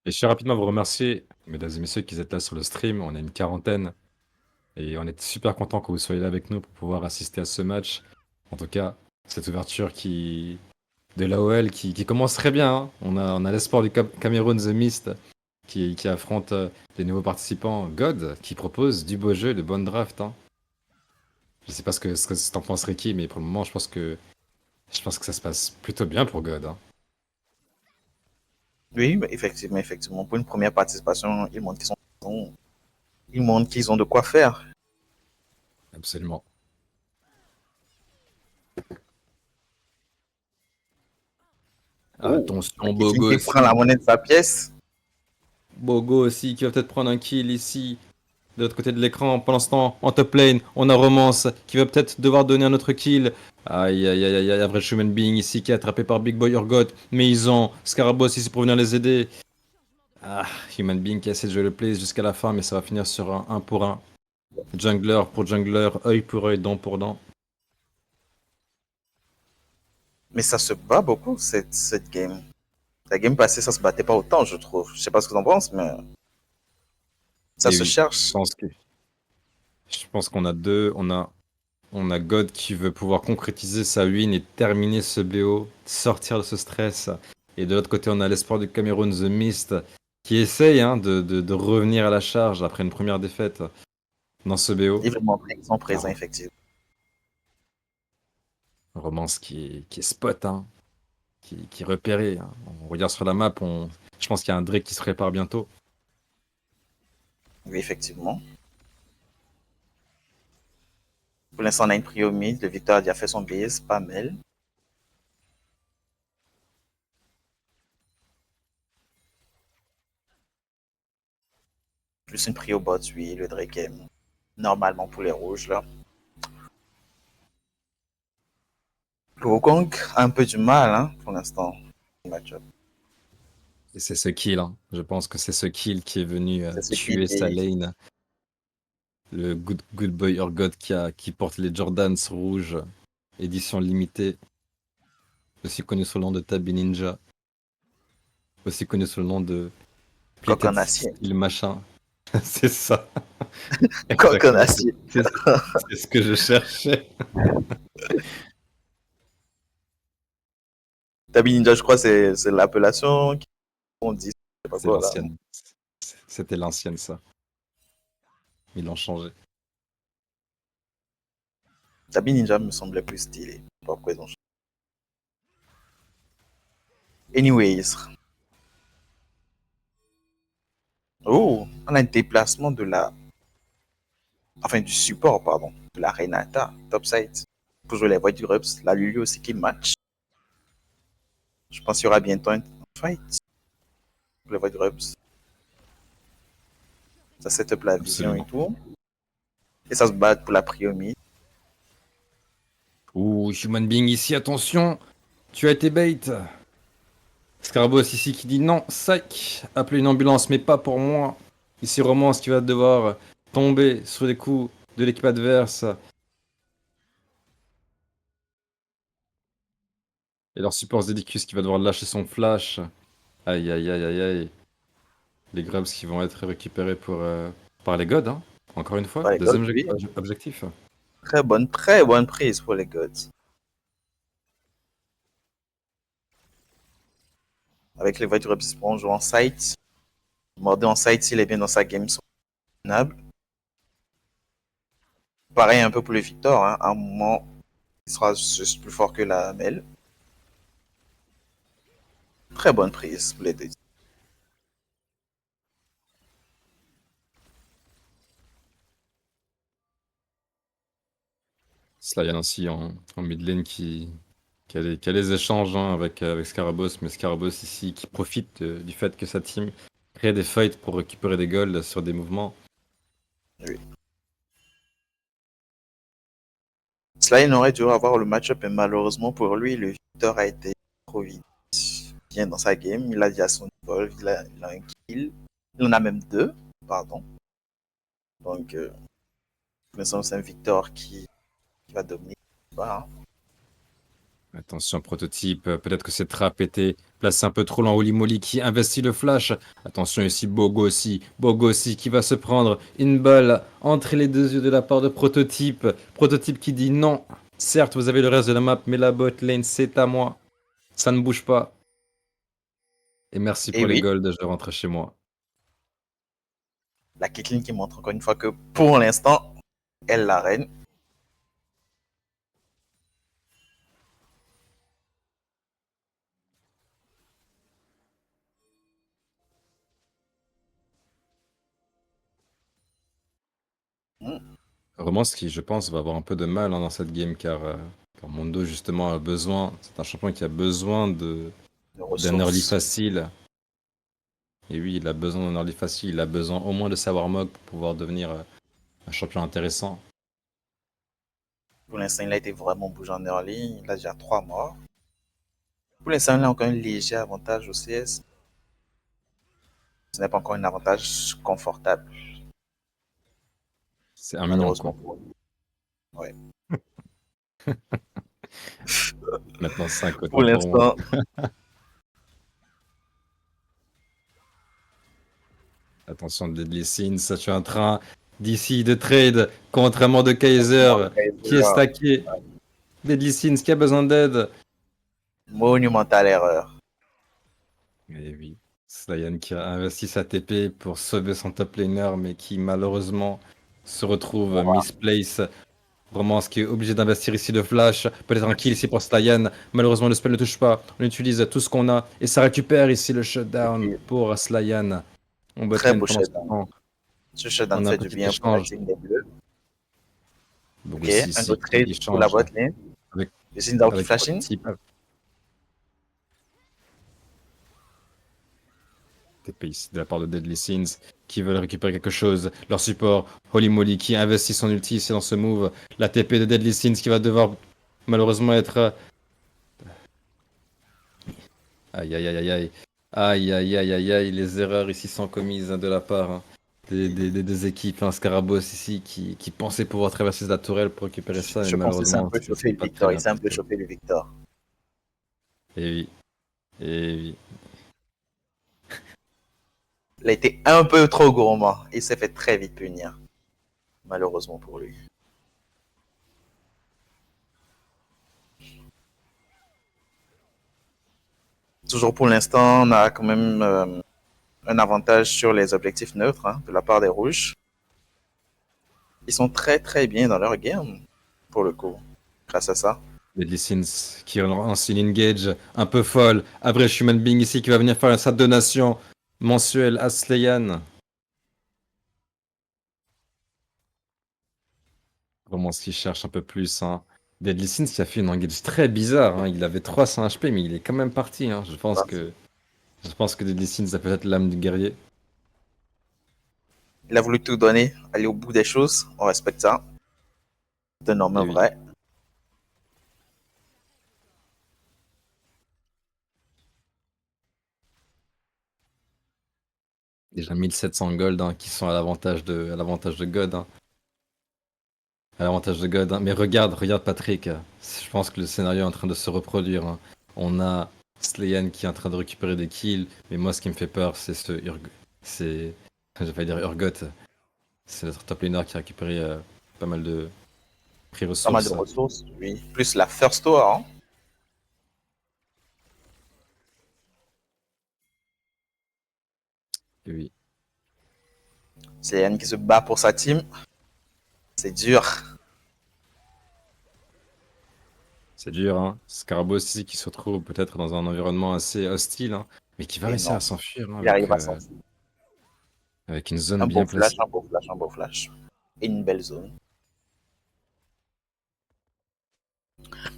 Et je tiens rapidement à vous remercier, mesdames et messieurs, qui êtes là sur le stream. On a une quarantaine. Et on est super content que vous soyez là avec nous pour pouvoir assister à ce match. En tout cas, cette ouverture de l'AOL qui commence très bien. Hein. On a l'espoir du Cameroun The Mist qui affronte les nouveaux participants God qui propose du beau jeu, de bonnes drafts. Hein. Je sais pas ce que t'en penses Ricky, mais pour le moment je pense que ça se passe plutôt bien pour God. Hein. Oui, mais effectivement, effectivement. Pour une première participation, ils montrent qu'ils ont de quoi faire. Absolument. Attention, Bogo Qui aussi. prend la monnaie de sa pièce. Bogo aussi qui va peut-être prendre un kill ici. De l'autre côté de l'écran, pendant ce temps, en top lane, on a Romance qui va peut-être devoir donner un autre kill. Aïe aïe aïe aïe, Average Human Being ici qui est attrapé par Big Boy Urgot. Mais ils ont Scarabos ici pour venir les aider. Ah, Human Being qui essaie de jouer le play jusqu'à la fin, mais ça va finir sur un 1 pour 1. Jungler pour jungler, œil pour œil, dent pour dent. Mais ça se bat beaucoup, cette game. La game passée, ça se battait pas autant, je trouve. Je sais pas ce que t'en penses, mais ça Et se oui, cherche. je pense qu'on a on a God qui veut pouvoir concrétiser sa win et terminer ce BO, sortir de ce stress. Et de l'autre côté, on a l'espoir du Cameroun, The Mist, qui essaye hein, de revenir à la charge après une première défaite dans ce BO. Ils veulent montrer qu'ils sont présents, Ah, effectivement. Romance qui est spot, hein, qui est repéré. Hein. On regarde sur la map, Je pense qu'il y a un Drake qui se prépare bientôt. Oui, effectivement. Pour l'instant, on a une prio mid. Le Victor a déjà fait son base, pas mal. Plus une prio bot, oui. Le Drake est normalement pour les rouges, là. Le Wukong a un peu du mal, hein, pour l'instant. Match-up. Et c'est ce kill, hein. Je pense que c'est ce kill qui est venu C'est ce qui tuer sa est. lane. Le good boy Urgot qui porte les Jordans rouges, édition limitée, aussi connu sous le nom de Tabi Ninja, aussi connu sous le nom de Coq en Plated acier. Steel machin. C'est ça, Coq en exactement. acier. C'est ce que je cherchais. Tabi Ninja, je crois, c'est l'appellation qu'on dit. Je sais pas C'est quoi, là. l'ancienne. C'était l'ancienne, ça. Ils l'ont changé. Tabi Ninja me semblait plus stylé. Je sais pas pourquoi ils ont changé. Anyways. Oh, on a un déplacement de la. Enfin, du support, pardon. De la Renata, topside. Pour jouer les voies du Rubs. La Lulu aussi qui match. Je pense qu'il y aura bientôt un fight. Pour les voies du Rubs. Ça set up la vision et tout. Et ça se bat pour la priomie. Ouh, Human Being ici, attention. Tu as été bait. Scarbos ici qui dit non, sac. Appelez une ambulance, mais pas pour moi. Ici, Romance qui va devoir tomber sous les coups de l'équipe adverse. Et leur support Zedicus qui va devoir lâcher son flash. Aïe, aïe, aïe, aïe, aïe. Les grubs qui vont être récupérés par les gods, hein. Encore une fois, Ouais, deuxième oui. objectif. Très bonne prise pour les Gods. Avec les voies du Rubs, on joue en site. Mordé en site, s'il est bien dans sa game, sont convenables. Pareil un peu pour le Victor, hein. À un moment, il sera juste plus fort que la Mel. Très bonne prise pour les deux. Slayan aussi en mid lane qui a les échanges, hein, avec Scarabos, mais Scarabos ici qui profite du fait que sa team crée des fights pour récupérer des golds sur des mouvements. Oui. Slane aurait dû avoir le match-up, mais malheureusement pour lui, le Victor a été trop vite. Bien dans sa game, il a déjà son evolve, il a un kill. Il en a même deux, pardon. Donc, pour l'instant, c'est un Victor qui va dominer. Voilà. Attention, prototype, peut-être que cette trappe était placée un peu trop loin. Holy Moly qui investit le flash. Attention ici, Bogossi qui va se prendre une balle entre les deux yeux de la part de Prototype. Prototype qui dit non. Certes, vous avez le reste de la map, mais la bot lane, c'est à moi. Ça ne bouge pas. Et merci Et pour les oui, golds, je rentre chez moi. la Caitlyn qui montre encore une fois que pour l'instant, elle la reine. Romance qui, je pense, va avoir un peu de mal, hein, dans cette game car Mondo, justement, a besoin. C'est un champion qui a besoin d'un early Ressources. facile. Et oui, il a besoin d'un early facile. Il a besoin au moins de savoir Mog pour pouvoir devenir un champion intéressant. Pour l'instant, il a été vraiment bougé en early. Il a déjà 3 morts. Pour l'instant, il a encore un léger avantage au CS. Ce n'est pas encore un avantage confortable, C'est imminent, malheureusement quoi. pour lui. Ouais. Maintenant, 5 Pour autant pour moi. l'instant, Attention, Deadly Sins, tu es en train d'ici de trade, contrairement de Kaiser, qui est stacké. Deadly Sins qui a besoin d'aide. monumentale erreur. Et oui, Slayan qui a investi sa TP pour sauver son top laner, mais qui malheureusement se retrouve misplace Romance qui est obligé d'investir ici de flash. Peut-être un kill ici pour Slayan. Malheureusement, le spell ne touche pas. On utilise tout ce qu'on a. Et ça récupère ici le shutdown Et pour Slayan. On très botlane beau pendant ce shutdown. temps. Ce shutdown On a un fait du petit bien pour la échange. team des Bleus. Donc Ok, un ici autre qui trade pour la échange boîte lane. avec, Le Sindao qui avec flash in. TP ici de la part de Deadly Sins qui veulent récupérer quelque chose. Leur support, Holy Moly, qui investit son ulti ici dans ce move. La TP de Deadly Sins qui va devoir malheureusement être. Aïe aïe aïe aïe aïe. Aïe aïe aïe aïe aïe. Les erreurs ici sont commises de la part des équipes. Scarabos ici qui pensaient pouvoir traverser la tourelle pour récupérer ça, mais Je pense que c'est un malheureusement, peu chauffé c'est le pas très Victor. Il bien s'est un peu passé. chauffé le Victor. Et oui. Et oui. Il a été un peu trop gourmand. Il s'est fait très vite punir. Malheureusement pour lui. Toujours pour l'instant, on a quand même un avantage sur les objectifs neutres de la part des rouges. Ils sont très très bien dans leur game, pour le coup, grâce à ça. Deadly Sins qui lance une engage un peu folle. Après, Human Being ici qui va venir faire sa donation mensuelle à Slayan. Vraiment, ce qu'il cherche un peu plus. Deadly Sins qui a fait une engage très bizarre. Il avait 300 HP, mais il est quand même parti. Je pense que Deadly Sins a peut-être l'âme du guerrier. Il a voulu tout donner, aller au bout des choses. On respecte ça. C'est un homme Et oui. vrai. Déjà 1700 gold qui sont à l'avantage de God. À l'avantage de God. Mais regarde Patrick. Je pense que le scénario est en train de se reproduire. On a Slayan qui est en train de récupérer des kills. Mais moi, ce qui me fait peur, c'est c'est. Je vais dire Urgot. C'est notre top laner qui a récupéré pas mal de prix Pas mal de ressources. ressources, oui. Plus la First Tour. Et oui. C'est Yann qui se bat pour sa team. C'est dur. C'est dur. Scarabos ici qui se retrouve peut-être dans un environnement assez hostile. Mais qui va Et réussir non, à s'enfuir il arrive à s'en avec une zone un beau bien flash, placée. un beau flash, un beau flash. Et une belle zone.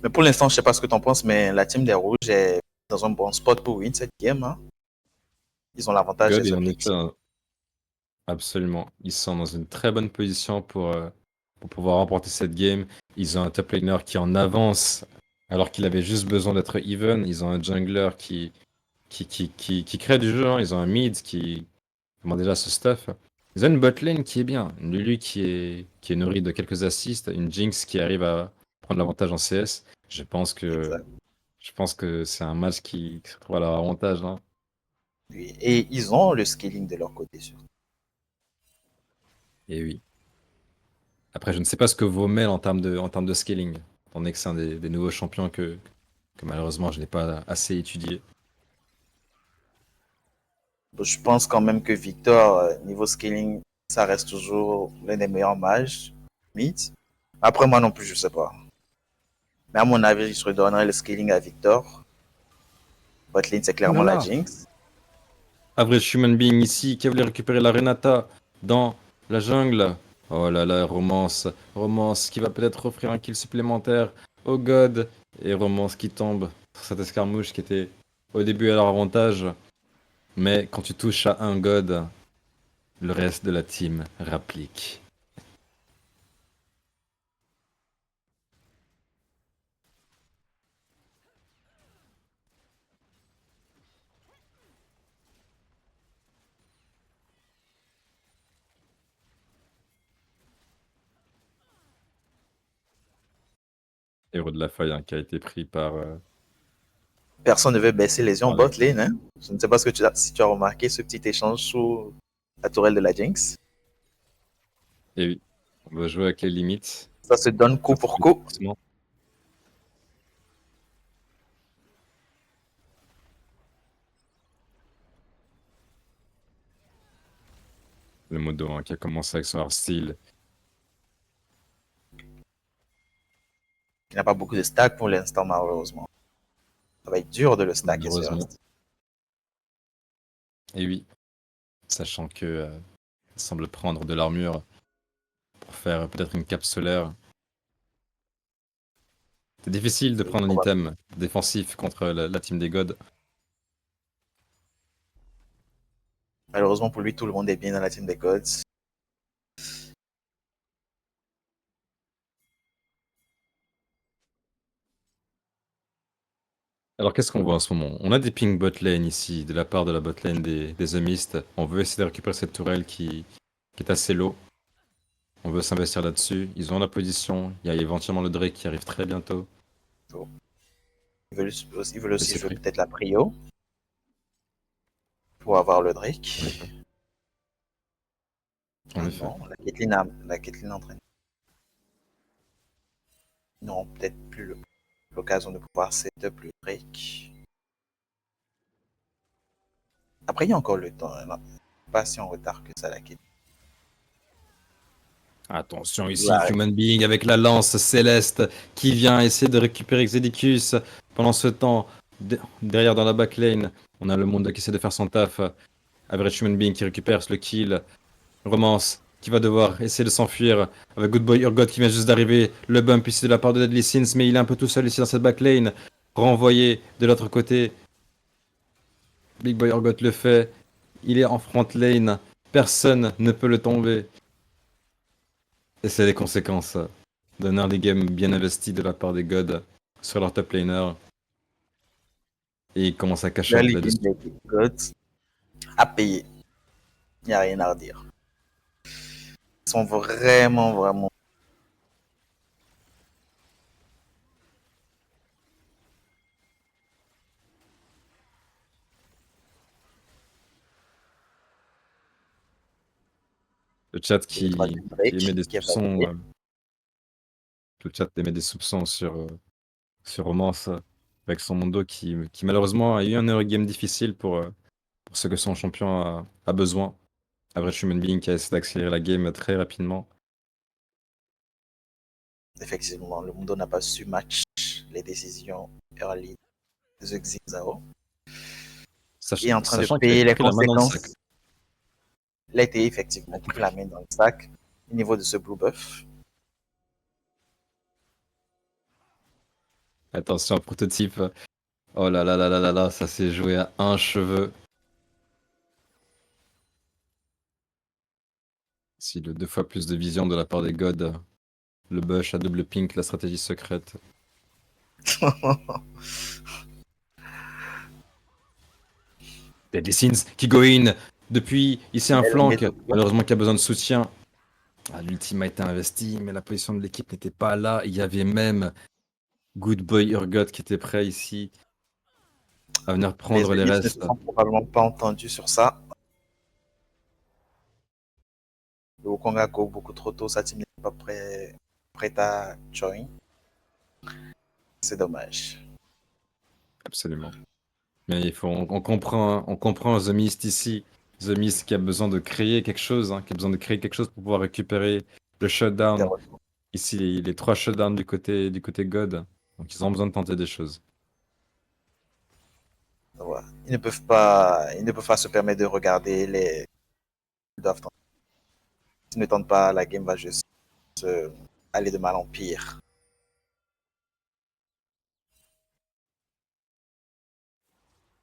Mais pour l'instant, je sais pas ce que tu en penses, mais la team des Rouges est dans un bon spot pour win cette game. Ils ont l'avantage God des est en effet objectifs. absolument. Ils sont dans une très bonne position pour pouvoir remporter cette game. Ils ont un top laner qui est en avance alors qu'il avait juste besoin d'être even. Ils ont un jungler qui crée du jeu. Ils ont un mid qui comment déjà ce stuff. Ils ont une bot lane qui est bien. Une Lulu qui est nourrie de quelques assists. Une Jinx qui arrive à prendre l'avantage en CS. Je pense que, Exact. je pense que c'est un match qui se trouve à leur avantage. Oui. Et ils ont le scaling de leur côté surtout. Et oui. Après, je ne sais pas ce que vaut Mel en termes de scaling, étant donné que c'est un des nouveaux champions que malheureusement je n'ai pas assez étudié. Je pense quand même que Victor, niveau scaling, ça reste toujours l'un des meilleurs mages. Mythe. Après, moi non plus, je sais pas. Mais à mon avis, je redonnerais le scaling à Victor. Botlane, c'est Oh là clairement la là! Jinx. Average Human Being ici qui a voulu récupérer la Renata dans la jungle. Oh là là, Romance. Romance qui va peut-être offrir un kill supplémentaire au God. Et Romance qui tombe sur cette escarmouche qui était au début à leur avantage. Mais quand tu touches à un God, le reste de la team rapplique. Héros de la faille qui a été pris par. Personne ne veut baisser les yeux en Par les- botlane. Hein? Je ne sais pas si tu as remarqué ce petit échange sous la tourelle de la Jinx. Et oui, on va jouer avec les limites. Ça se donne coup Ça se pour fait coup. doucement. Le modo qui a commencé avec son hard style. Il n'a pas beaucoup de stack pour l'instant, malheureusement. Ça va être dur de le stacker sur Malheureusement. Rust. Et oui, sachant que il semble prendre de l'armure pour faire peut-être une cape solaire. C'est difficile de prendre un item défensif contre la team des gods. Malheureusement pour lui, tout le monde est bien dans la team des Gods. Alors qu'est-ce qu'on voit en ce moment? On a des ping bot lane ici, de la part de la bot lane des The Mist. On veut essayer de récupérer cette tourelle qui est assez low. On veut s'investir là-dessus. Ils ont la position. Il y a éventuellement le Drake qui arrive très bientôt. Ils veulent aussi C'est jouer pris. peut-être la prio pour avoir le Drake. En effet. Non, la Caitlyn entraîne. Ils n'auront peut-être plus l'occasion de pouvoir setup le Drake. Après, il y a encore le temps. Hein. Pas si en retard que ça, la Caitlyn. Attention ici, Ouais. Human Being avec la lance céleste qui vient essayer de récupérer Xedicus. Pendant ce temps, derrière dans la backlane, on a le monde qui essaie de faire son taf. Average Human Being qui récupère le kill. Romance qui va devoir essayer de s'enfuir avec Good Boy Urgot qui vient juste d'arriver. Le bump ici de la part de Deadly Sins, mais il est un peu tout seul ici dans cette backlane. Renvoyé de l'autre côté. Big Boy Urgot le fait. Il est en front lane. Personne ne peut le tomber. Et c'est les conséquences d'un early game bien investi de la part des gods sur leur top laner. Et ils commencent à cacher Là, les là-dessus. teams des Gods à payer. Il n'y a rien à redire. Ils sont vraiment. Le chat qui Drake, émet des qui est soupçons. validé. Le chat émet des soupçons sur Romance avec son Mondo qui malheureusement a eu un Eurogame difficile pour ce que son champion a besoin. Average Human Being qui a essayé d'accélérer la game très rapidement. Effectivement, le Mundo n'a pas su match les décisions early de Xingzao. Il est en train de Sachant qu'il payer a les pris la main dans le sac. conséquences. Il a été effectivement pris la main dans le sac au niveau de ce blue buff. Attention, prototype. Oh là là là là là là, ça s'est joué à un cheveu. Si le 2 fois plus de vision de la part des gods, le bush à double pink, la stratégie secrète. Deadly Sins qui go in depuis ici un Elle flank, met- malheureusement qui a besoin de soutien. Ah, l'ultime a été investi, mais la position de l'équipe n'était pas là. Il y avait même Good Boy Urgot qui était prêt ici à venir prendre les Équipes ne restes. se sont probablement pas entendues sur ça. Le Wukong a go beaucoup trop tôt, sa team n'est pas prête à join. C'est dommage. Absolument. Mais on comprend The Mist ici. The Mist qui a besoin de créer quelque chose, hein, qui a besoin de créer quelque chose pour pouvoir récupérer le shutdown. Ici, les 3 shutdowns du côté God. Donc ils ont besoin de tenter des choses. Voilà. Ils ne peuvent pas se permettre de regarder les. Ils doivent tenter. S'ils ne tentent pas, la game va juste aller de mal en pire.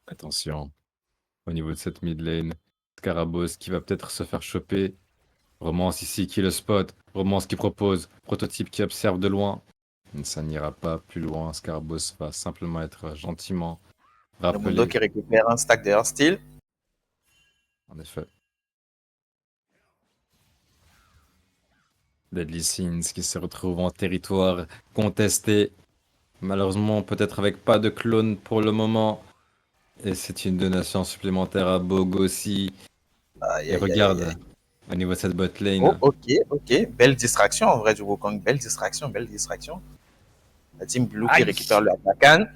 Attention, au niveau de cette mid lane, Scarabos qui va peut-être se faire choper. Romance ici qui le spot. Romance qui propose. Prototype qui observe de loin. Ça n'ira pas plus loin. Scarabos va simplement être gentiment Le Mundo rappelé. qui récupère un stack de Heartsteel. En effet. Deadly Sins qui se retrouve en territoire contesté. Malheureusement, peut-être avec pas de clone pour le moment. Et c'est une donation supplémentaire à Bog aussi. Et regarde, au niveau de cette bot lane. Oh, ok. Belle distraction en vrai du Wukong. Belle distraction. La team Blue qui Aïe. récupère le Atakan.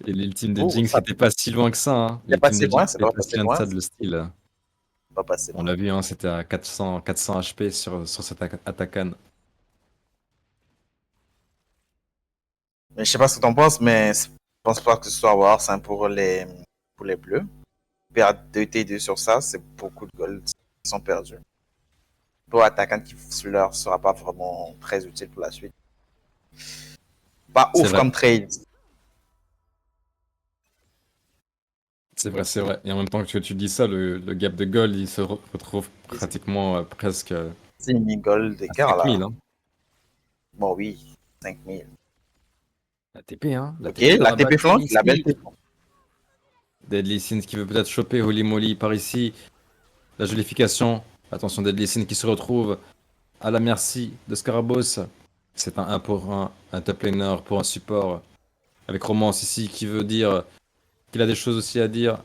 Et l'ultime de Oh, Jinx ça- n'était pas si loin que ça. Hein. Il est pas L'ultime si de loin, Jinx c'est n'était pas pas passé si loin de loin. ça de le style. Pas passé On loin. l'a vu, hein, c'était à 400 HP sur cet Atakan. Et l'ultime de Jinx n'était pas si loin que ça. On l'a vu, hein, c'était à 400 HP sur cet Atakan. On l'a vu, hein, c'était à 400 HP sur cet Atakan. On l'a vu, hein, c'était à 400 HP sur cet Atakan. On l'a vu, hein, c'était à 400 HP sur cet Atakan. Mais je sais pas ce que t'en penses, mais je pense pas que ce soit War, c'est pour les bleus. Perdre 2 T2 sur ça, c'est beaucoup de gold qui sont perdus. Pour l'attaquant qui leur sera pas vraiment très utile pour la suite. Pas C'est ouf vrai, comme trade. c'est vrai, c'est vrai. Et en même temps que tu dis ça, le gap de gold, il se retrouve pratiquement presque C'est une gold à d'écart 5000, là. hein. Bon, oui, 5000. La TP, hein. La Ok, TP dans la la TP bataille flank, la belle ici. TP. Deadly Sins qui veut peut-être choper Holy Moly par ici. La jolification. Attention, Deadly Sins qui se retrouve à la merci de Scarabos. C'est un 1 pour un top laner pour un support. Avec Romance ici qui veut dire qu'il a des choses aussi à dire.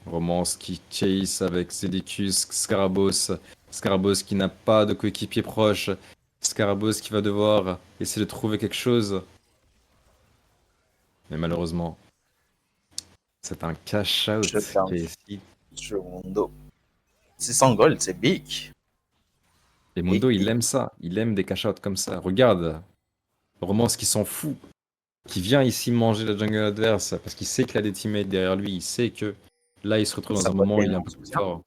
Romance qui chase avec Zedicus, Scarabos. Scarabos qui n'a pas de coéquipier proche. Scarabos qui va devoir essayer de trouver quelque chose. Mais malheureusement, c'est un cash-out Je ferme qui est ici. sur mon dos. 600 gold, c'est big. Et Big, Mundo, il big. aime ça. Il aime des cash-outs comme ça. Regarde, Romance qui s'en fout. Qui vient ici manger la jungle adverse parce qu'il sait qu'il a des teammates derrière lui. Il sait que là, il se retrouve dans Ça un peut moment où il est être un en peu plus soutien. fort.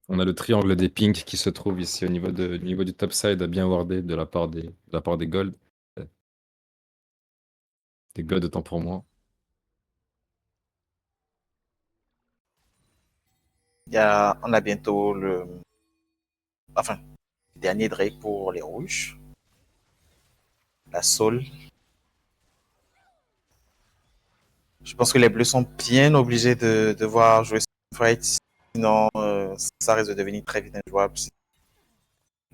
On a le triangle des pinks qui se trouve ici au niveau du topside, bien wardé de la part des gold. Des gold autant pour moi. On a bientôt enfin, le dernier Drake pour les rouges. La Soul. Je pense que les bleus sont bien obligés de devoir jouer ce fight. Sinon, ça risque de devenir très vite injouable. Si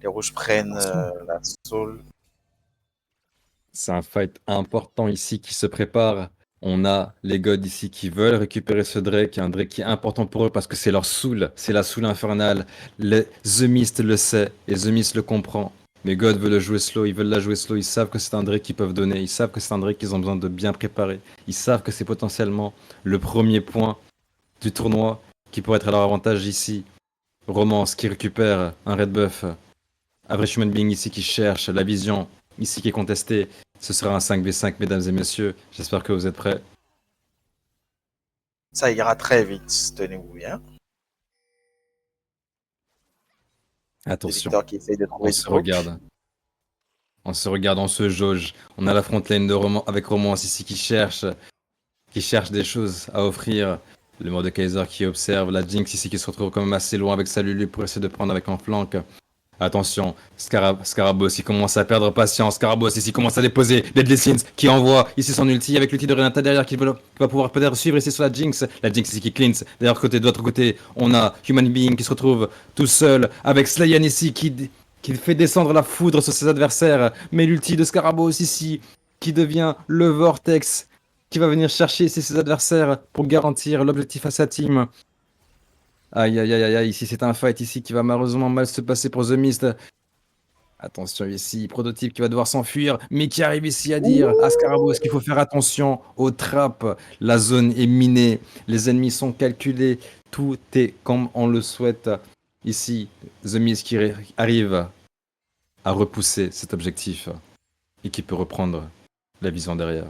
les rouges prennent Attention. la Soul. C'est un fight important ici qui se prépare. On a les gods ici qui veulent récupérer ce Drake, un Drake qui est important pour eux parce que c'est leur soul, c'est la soul infernale. The Mist le sait et The Mist le comprend. Mais God veut le jouer slow, ils veulent la jouer slow, ils savent que c'est un Drake qu'ils peuvent donner, ils savent que c'est un Drake qu'ils ont besoin de bien préparer. Ils savent que c'est potentiellement le premier point du tournoi qui pourrait être à leur avantage ici. Romance qui récupère un red buff. Average Human Being ici qui cherche la vision, ici qui est contestée. Ce sera un 5v5, mesdames et messieurs. J'espère que vous êtes prêts. Ça ira très vite, tenez-vous bien. C'est Attention, Victor qui essaye de on trouver du se hook. regarde. On se regarde, on se jauge. On a la front lane de avec Romance ici qui cherche des choses à offrir. Le Mordekaiser qui observe, la Jinx ici qui se retrouve quand même assez loin avec sa Lulu pour essayer de prendre avec en flanc. Attention, Scarabos, il commence à perdre patience. Scarabos, ici, commence à déposer Deadly Sins qui envoie ici son ulti avec l'ulti de Renata derrière qui va pouvoir peut-être suivre ici sur la Jinx. La Jinx ici qui cleanse. D'ailleurs, de l'autre côté, on a Human Being qui se retrouve tout seul avec Slayan ici qui fait descendre la foudre sur ses adversaires. Mais l'ulti de Scarabos ici qui devient le Vortex qui va venir chercher ici ses adversaires pour garantir l'objectif à sa team. Aïe aïe aïe aïe aïe, ici c'est un fight ici qui va malheureusement mal se passer pour The Mist. Attention ici, prototype qui va devoir s'enfuir, mais qui arrive ici à dire à Scarabos qu'il faut faire attention aux trappes. La zone est minée, les ennemis sont calculés, tout est comme on le souhaite. Ici, The Mist qui arrive à repousser cet objectif et qui peut reprendre la vision derrière.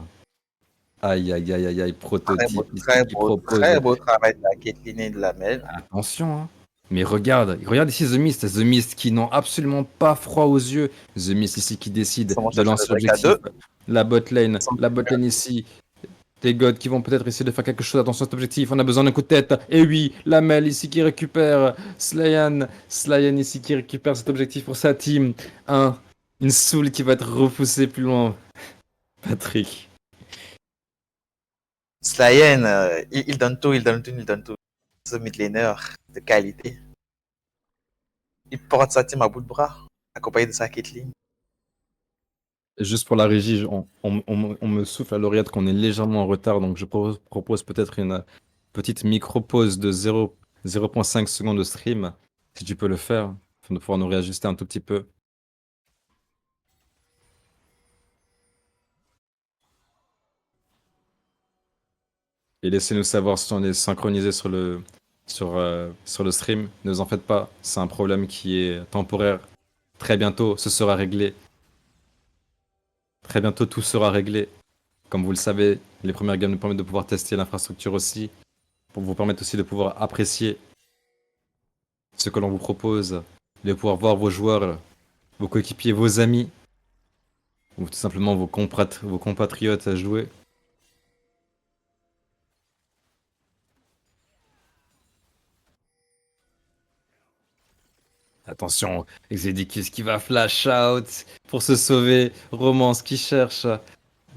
Aïe aïe aïe aïe aïe, prototype ici qui propose. Très beau travail de la Caitlyn et de la Mel. Attention, hein. Mais regarde ici The Mist qui n'ont absolument pas froid aux yeux. The Mist ici qui Ils décide sont de chercher le lancer Drake à l'objectif. deux. La bot lane ici. Des gods qui vont peut-être essayer de faire quelque chose. Attention à cet objectif, on a besoin d'un coup de tête. Et oui, la Mel ici qui récupère Slayan. Slayan ici qui récupère cet objectif pour sa team. Une soul qui va être repoussée plus loin. Patrick. Slayen, il donne tout, il donne tout, il donne tout. Ce mid laner de qualité. Il porte sa team à bout de bras, accompagné de sa Caitlyn. Juste pour la régie, on me souffle à l'oreillette qu'on est légèrement en retard, donc je propose peut-être une petite micro-pause de 0,5 secondes de stream, si tu peux le faire, afin de pouvoir nous réajuster un tout petit peu. Et laissez-nous savoir si on est synchronisé sur le stream. Ne vous en faites pas, c'est un problème qui est temporaire. Très bientôt, ce sera réglé. Très bientôt, tout sera réglé. Comme vous le savez, les premières games nous permettent de pouvoir tester l'infrastructure aussi, pour vous permettre aussi de pouvoir apprécier ce que l'on vous propose, de pouvoir voir vos joueurs, vos coéquipiers, vos amis, ou tout simplement vos compatriotes à jouer. Attention, Exedicus qui va flash out pour se sauver. Romance qui cherche.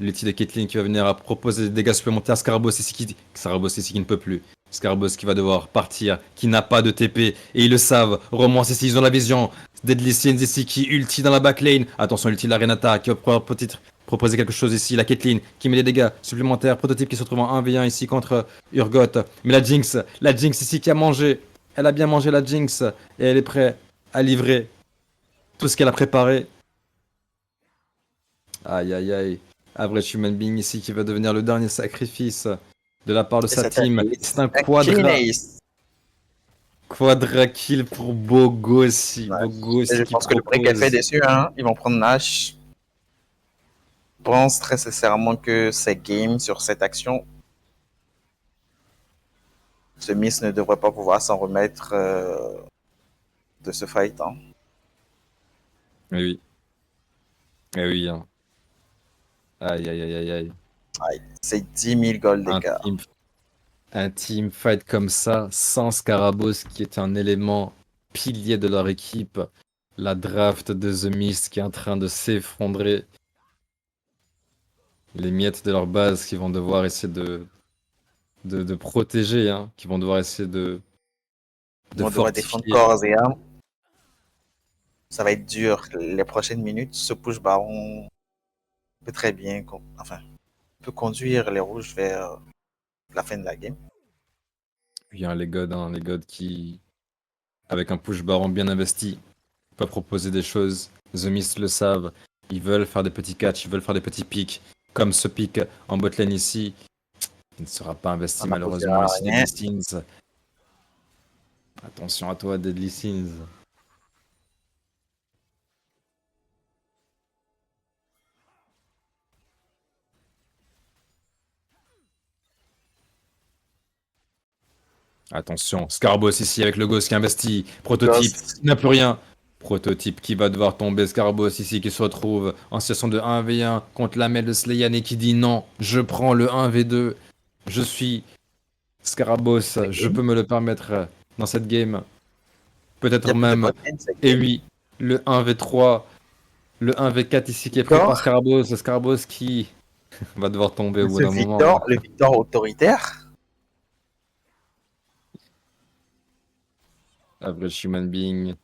L'ulti de Caitlyn qui va venir à proposer des dégâts supplémentaires. Scarabos ici qui ne peut plus. Scarabos qui va devoir partir, qui n'a pas de TP. Et ils le savent. Romance ici, ils ont la vision. Deadly Sins ici qui ulti dans la backlane. Attention, l'ulti de la Renata qui va pouvoir peut-être proposer quelque chose ici. La Caitlyn qui met des dégâts supplémentaires. Prototype qui se retrouve en 1v1 ici contre Urgot. Mais la Jinx ici qui a mangé. Elle a bien mangé la Jinx. Et elle est prête à livrer tout ce qu'elle a préparé. Aïe aïe aïe. Average Human Being ici qui va devenir le dernier sacrifice de la part de Et sa c'est un team. ace. C'est un Un clean quadra. ace. Quadra kill pour Bogossi. Ouais. Et Bogossi je qui pense que le break est fait propose. dessus, hein. Ils vont prendre Nash. Je pense très sincèrement que c'est game sur cette action. Ce Miss ne devrait pas pouvoir s'en remettre de ce fight, hein. Eh oui. Eh oui. Hein. Aïe aïe aïe aïe aïe. Aïe. C'est 10 000 gold Un d'écart. team, un team fight comme ça, sans Scarabos qui est un élément pilier de leur équipe. La draft de The Mist qui est en train de s'effondrer. Les miettes de leur base qui vont devoir essayer de protéger, hein, qui vont devoir essayer de On devrait défendre fortifier. corps et âme. Ça va être dur. Les prochaines minutes, ce push baron peut très bien, enfin, peut conduire les rouges vers la fin de la game. Puis les gods qui, avec un push baron bien investi, peuvent proposer des choses. The Mist le savent. Ils veulent faire des petits catchs, ils veulent faire des petits pics. Comme ce pic en botlane ici, il ne sera pas On investi malheureusement n'aboutira à ici rien. Deadly Sins. Attention à toi Deadly Sins. Attention, Scarbos ici avec le Ghost qui investit. Prototype Ghost, n'a plus rien. Prototype qui va devoir tomber. Scarbos ici qui se retrouve en situation de 1v1 contre la mêle de Slayan et qui dit non, je prends le 1v2. Je suis Scarabos, c'est je game. peux me le permettre dans cette game. Il y Peut-être a plus de même, bot lane, c'est et game. oui, le 1v3, le 1v4 ici qui est pris par Victor, Scarabos. Scarabos qui va devoir tomber au bout Monsieur d'un moment. Victor, le Victor autoritaire. Average Human Being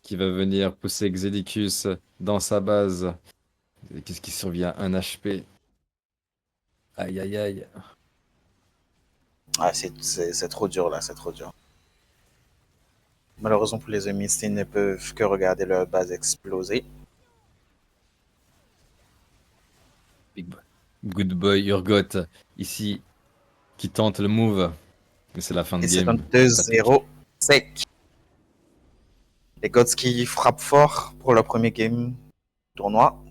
qui va venir pousser Exedicus dans sa base. Qu'est-ce qui survient? Un HP. Aïe aïe aïe. Ah, c'est trop dur là, c'est trop dur. Malheureusement pour les ennemis, ils ne peuvent que regarder leur base exploser. Big boy. Good boy Urgot ici qui tente le move. Mais c'est la fin de Et c'est un game. Ça pique. 2-0 sec. Les Gods qui frappent fort pour leur premier game tournoi.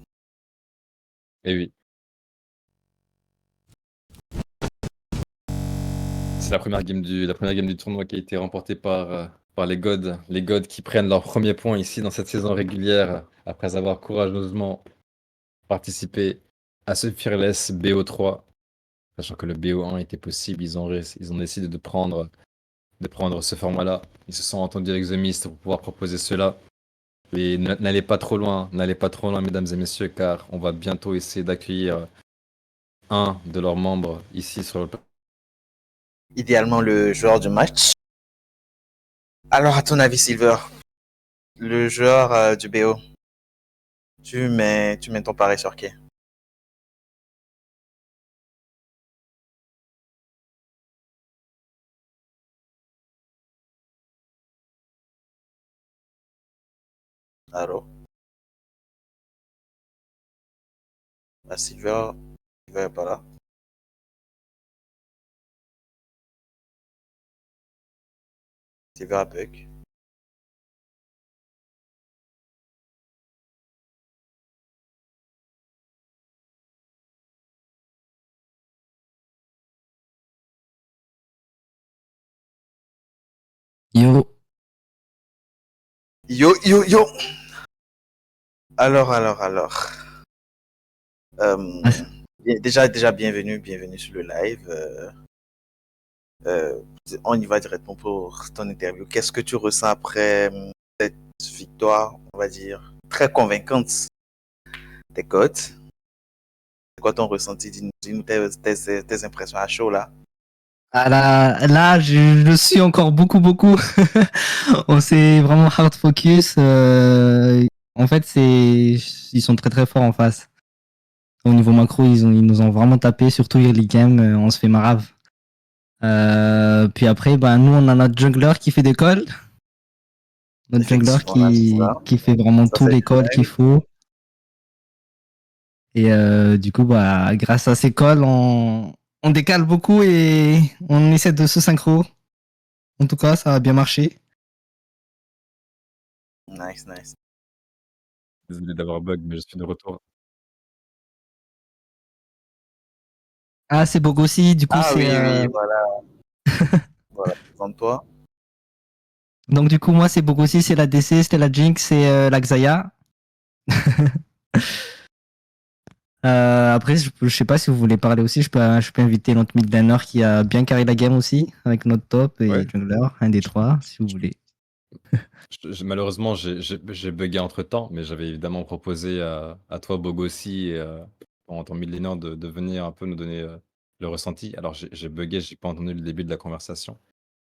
Et oui. C'est la première game du tournoi qui a été remportée par les Gods. Les Gods qui prennent leur premier point ici dans cette saison régulière après avoir courageusement participé à ce Fearless BO3. Sachant que le BO1 était possible, ils ont décidé de prendre ce format-là. Ils se sont entendus avec The Mist pour pouvoir proposer cela. Et n'allez pas trop loin, mesdames et messieurs, car on va bientôt essayer d'accueillir un de leurs membres ici sur le. Idéalement le joueur du match. Alors à ton avis Silver, le joueur du BO, tu mets ton pari sur qui? Allô? Silver, il va pas là. Silver a bug. Yo, Yo, yo, yo. Alors. Euh, ah, déjà, bienvenue sur le live. Euh, on y va directement pour ton interview. Qu'est-ce que tu ressens après cette victoire, on va dire, très convaincante des codes? C'est quoi ton ressenti? Dis-nous tes impressions à chaud là. là, je suis encore beaucoup. On s'est vraiment hard focus. En fait, ils sont très forts en face. Au niveau macro, ils nous ont vraiment tapé, surtout early game, on se fait marave. Puis après, bah, nous, on a notre jungler qui fait des calls. Notre jungler Effectivement, c'est ça. qui fait vraiment Ça, tous c'est les calls qu'il faut. Et du coup, bah, grâce à ces calls, on décale beaucoup et on essaie de se synchro. En tout cas, ça a bien marché. nice. Désolé d'avoir bug, mais je suis de retour. Ah, c'est Bogossi, du coup, Ah c'est. oui, voilà. Voilà, présente-toi. Donc, du coup, moi, c'est Bogossi, c'est la DC, c'était la Jinx, c'est la Xayah. Après, je sais pas si vous voulez parler aussi, je peux inviter notre mid laner qui a bien carré la game aussi, avec notre top et Ouais. jungler, un des trois, si vous voulez. Malheureusement, j'ai bugué entre temps, mais j'avais évidemment proposé à toi, Bogossi, et en tant millénaire, de venir un peu nous donner le ressenti. Alors, j'ai bugué, j'ai pas entendu le début de la conversation.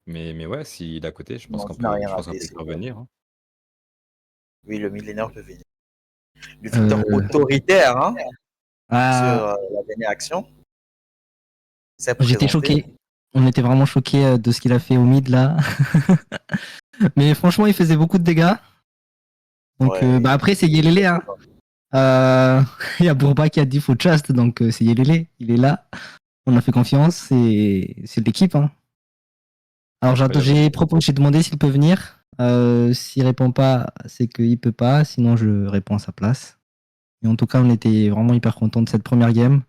Mais ouais, s'il est à côté, Non, tu n'as rien je pense qu'on raté, peut c'est le faire vrai. venir, hein. Oui, le millénaire peut venir. Le Euh, Victor autoritaire, hein, sur ah, la dernière action, s'est J'étais présenté. choqué. On était vraiment choqué de ce qu'il a fait au mid là. Mais franchement, il faisait beaucoup de dégâts. Donc, Ouais, bah après, c'est Yelele, hein. Il y a Bourba qui a dit faut trust, donc c'est Yelele, il est là. On a fait confiance et c'est l'équipe, hein. Alors Incroyable. j'ai demandé s'il peut venir. S'il répond pas, c'est qu'il peut pas. Sinon, je réponds à sa place. Et en tout cas, on était vraiment hyper contents de cette première game.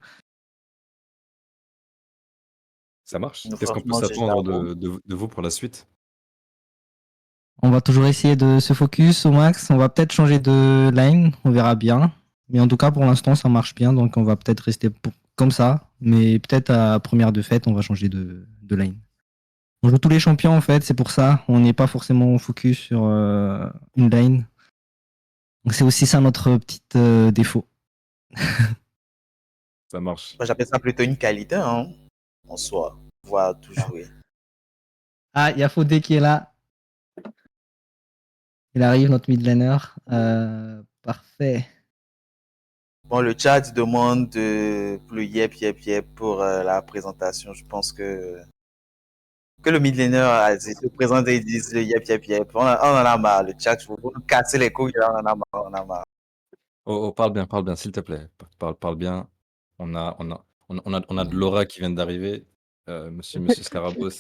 Ça marche. nous, Qu'est-ce qu'on peut franchement, c'est s'attendre bravo. de vous pour la suite? On va toujours essayer de se focus au max. On va peut-être changer de line, on verra bien. Mais en tout cas, pour l'instant, ça marche bien, donc on va peut-être rester comme ça. Mais peut-être à première de fête, on va changer de line. On joue tous les champions en fait, c'est pour ça. On n'est pas forcément focus sur une lane. Donc c'est aussi ça notre petit défaut. Ça marche. Moi, j'appelle ça plutôt une qualité, hein, en soi, pouvoir tout jouer. Ah, il y a Fodé qui est là. Il arrive, notre mid laner. Parfait. Bon, le chat demande pour le yep pour la présentation. Je pense que le millénaire se présente et ils disent le yep. On en a marre. Le chat, vous nous cassez les couilles, là, on en a marre, on en a marre. Oh, parle bien, s'il te plaît. Parle bien. On a de l'aura qui vient d'arriver. Monsieur Scarabos,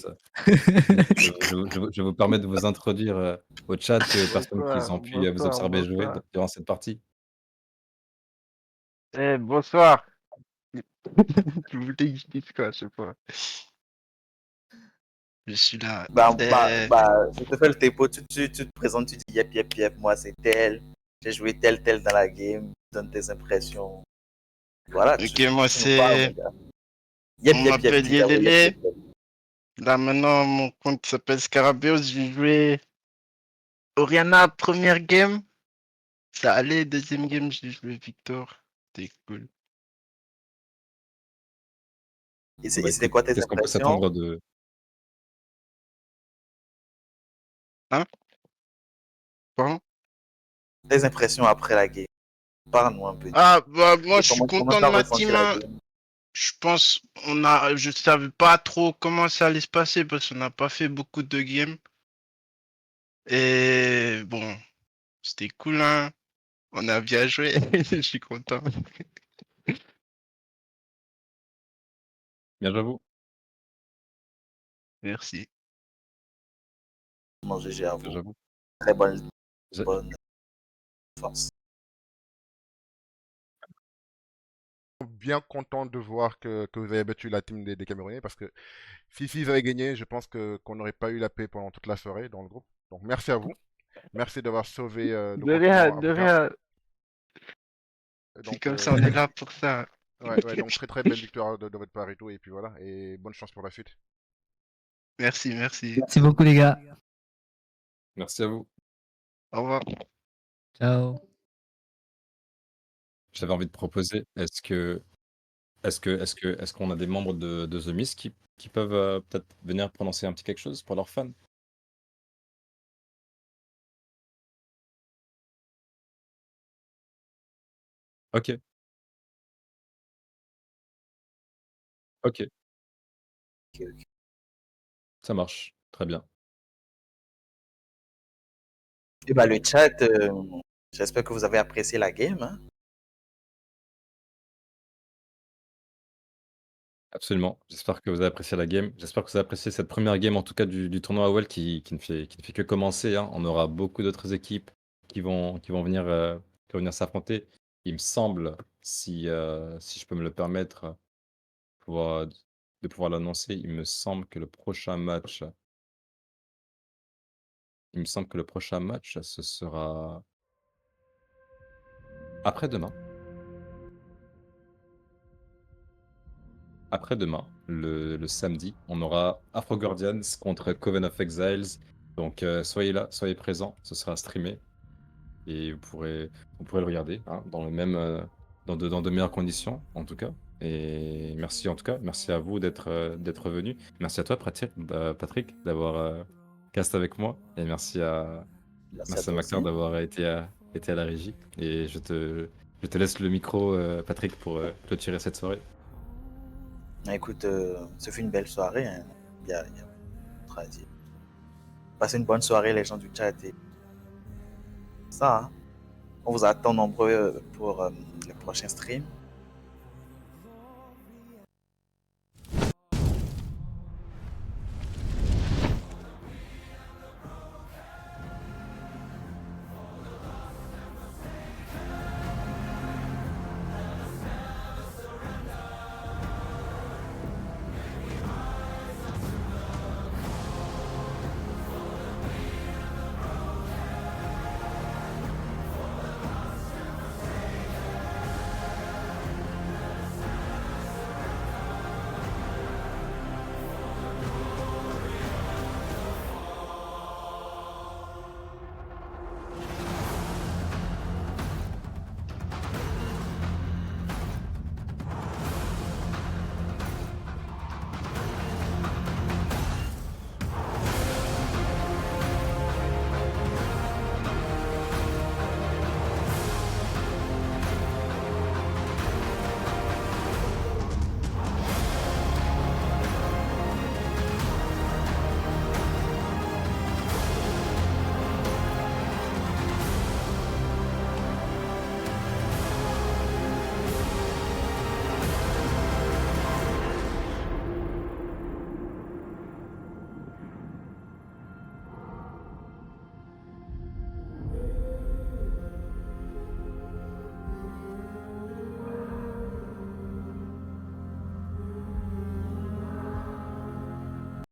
je vous permets de vous introduire au chat et aux personnes qui ont pu vous observer jouer Bonsoir. durant cette partie. Bonsoir. Tu voulais que je dise quoi, je sais pas. Je suis là. Je te fais le tempo, tu te présentes, tu dis yep, moi c'est tel, j'ai joué tel dans la game, donne tes impressions. Voilà, Ok, moi tu nous parles, mon c'est. gars. On m'appelle Dis d'abord Yelele. Là maintenant, mon compte s'appelle Scarabeus. J'ai joué Oriana première game. Ça allait, deuxième game, j'ai joué Victor. C'était cool. Et Bon, bah, c'était écoute, quoi tes qu'est-ce qu'on peut impressions? s'attendre de... Hein? Pardon? Tes impressions après la game. Parle-nous un peu. Ah, bah, moi je suis Comment content tu de as ma ressenti team, la hein. game? Je pense, je savais pas trop comment ça allait se passer parce qu'on n'a pas fait beaucoup de games. Et bon, c'était cool, hein. On a bien joué. Je suis content. Bien, j'avoue. Merci. Non, GG à vous. J'avoue. Très bonne, J'ai- bonne force. Bien content de voir que vous avez battu la team des Camerounais parce que si ils avaient gagné, je pense qu'on n'aurait pas eu la paix pendant toute la soirée dans le groupe. Donc merci à vous. Merci d'avoir sauvé le De rien, continent de africain. rien. C'est Donc, comme ça, on est là pour ça. ouais, donc très très belle victoire de votre part et tout. Et puis voilà, et bonne chance pour la suite. Merci, merci. Merci beaucoup, les gars. Merci à vous. Au revoir. Ciao. J'avais envie de proposer, est-ce qu'on a des membres de The Mist qui peuvent peut-être venir prononcer un petit quelque chose pour leurs fans? Ok, ok, Ok, ok. ça marche. Très bien. Et bah, le chat, j'espère que vous avez apprécié la game. Hein. Absolument. J'espère que vous avez apprécié la game. J'espère que vous avez apprécié cette première game, en tout cas du tournoi AOL qui ne fait que commencer, hein. On aura beaucoup d'autres équipes qui vont venir s'affronter. Il me semble, si je peux me le permettre, pouvoir, de pouvoir l'annoncer, il me semble que le prochain match, ce sera après-demain. Après-demain, le samedi, on aura Afro Guardians contre Coven of Exiles. Donc soyez là, soyez présents, ce sera streamé et vous pourrez le regarder hein, dans de meilleures conditions en tout cas. Et merci en tout cas, merci à vous d'être venu. Merci à toi Patrick d'avoir cast avec moi et Merci à merci à toi aussi. Maclar d'avoir été à la régie. Et je te laisse le micro Patrick pour clôturer cette soirée. Écoute, ce fut une belle soirée. Hein. Il y a autre à dire. Passez une bonne soirée, les gens du chat. Et ça, hein. On vous attend nombreux pour le prochain stream.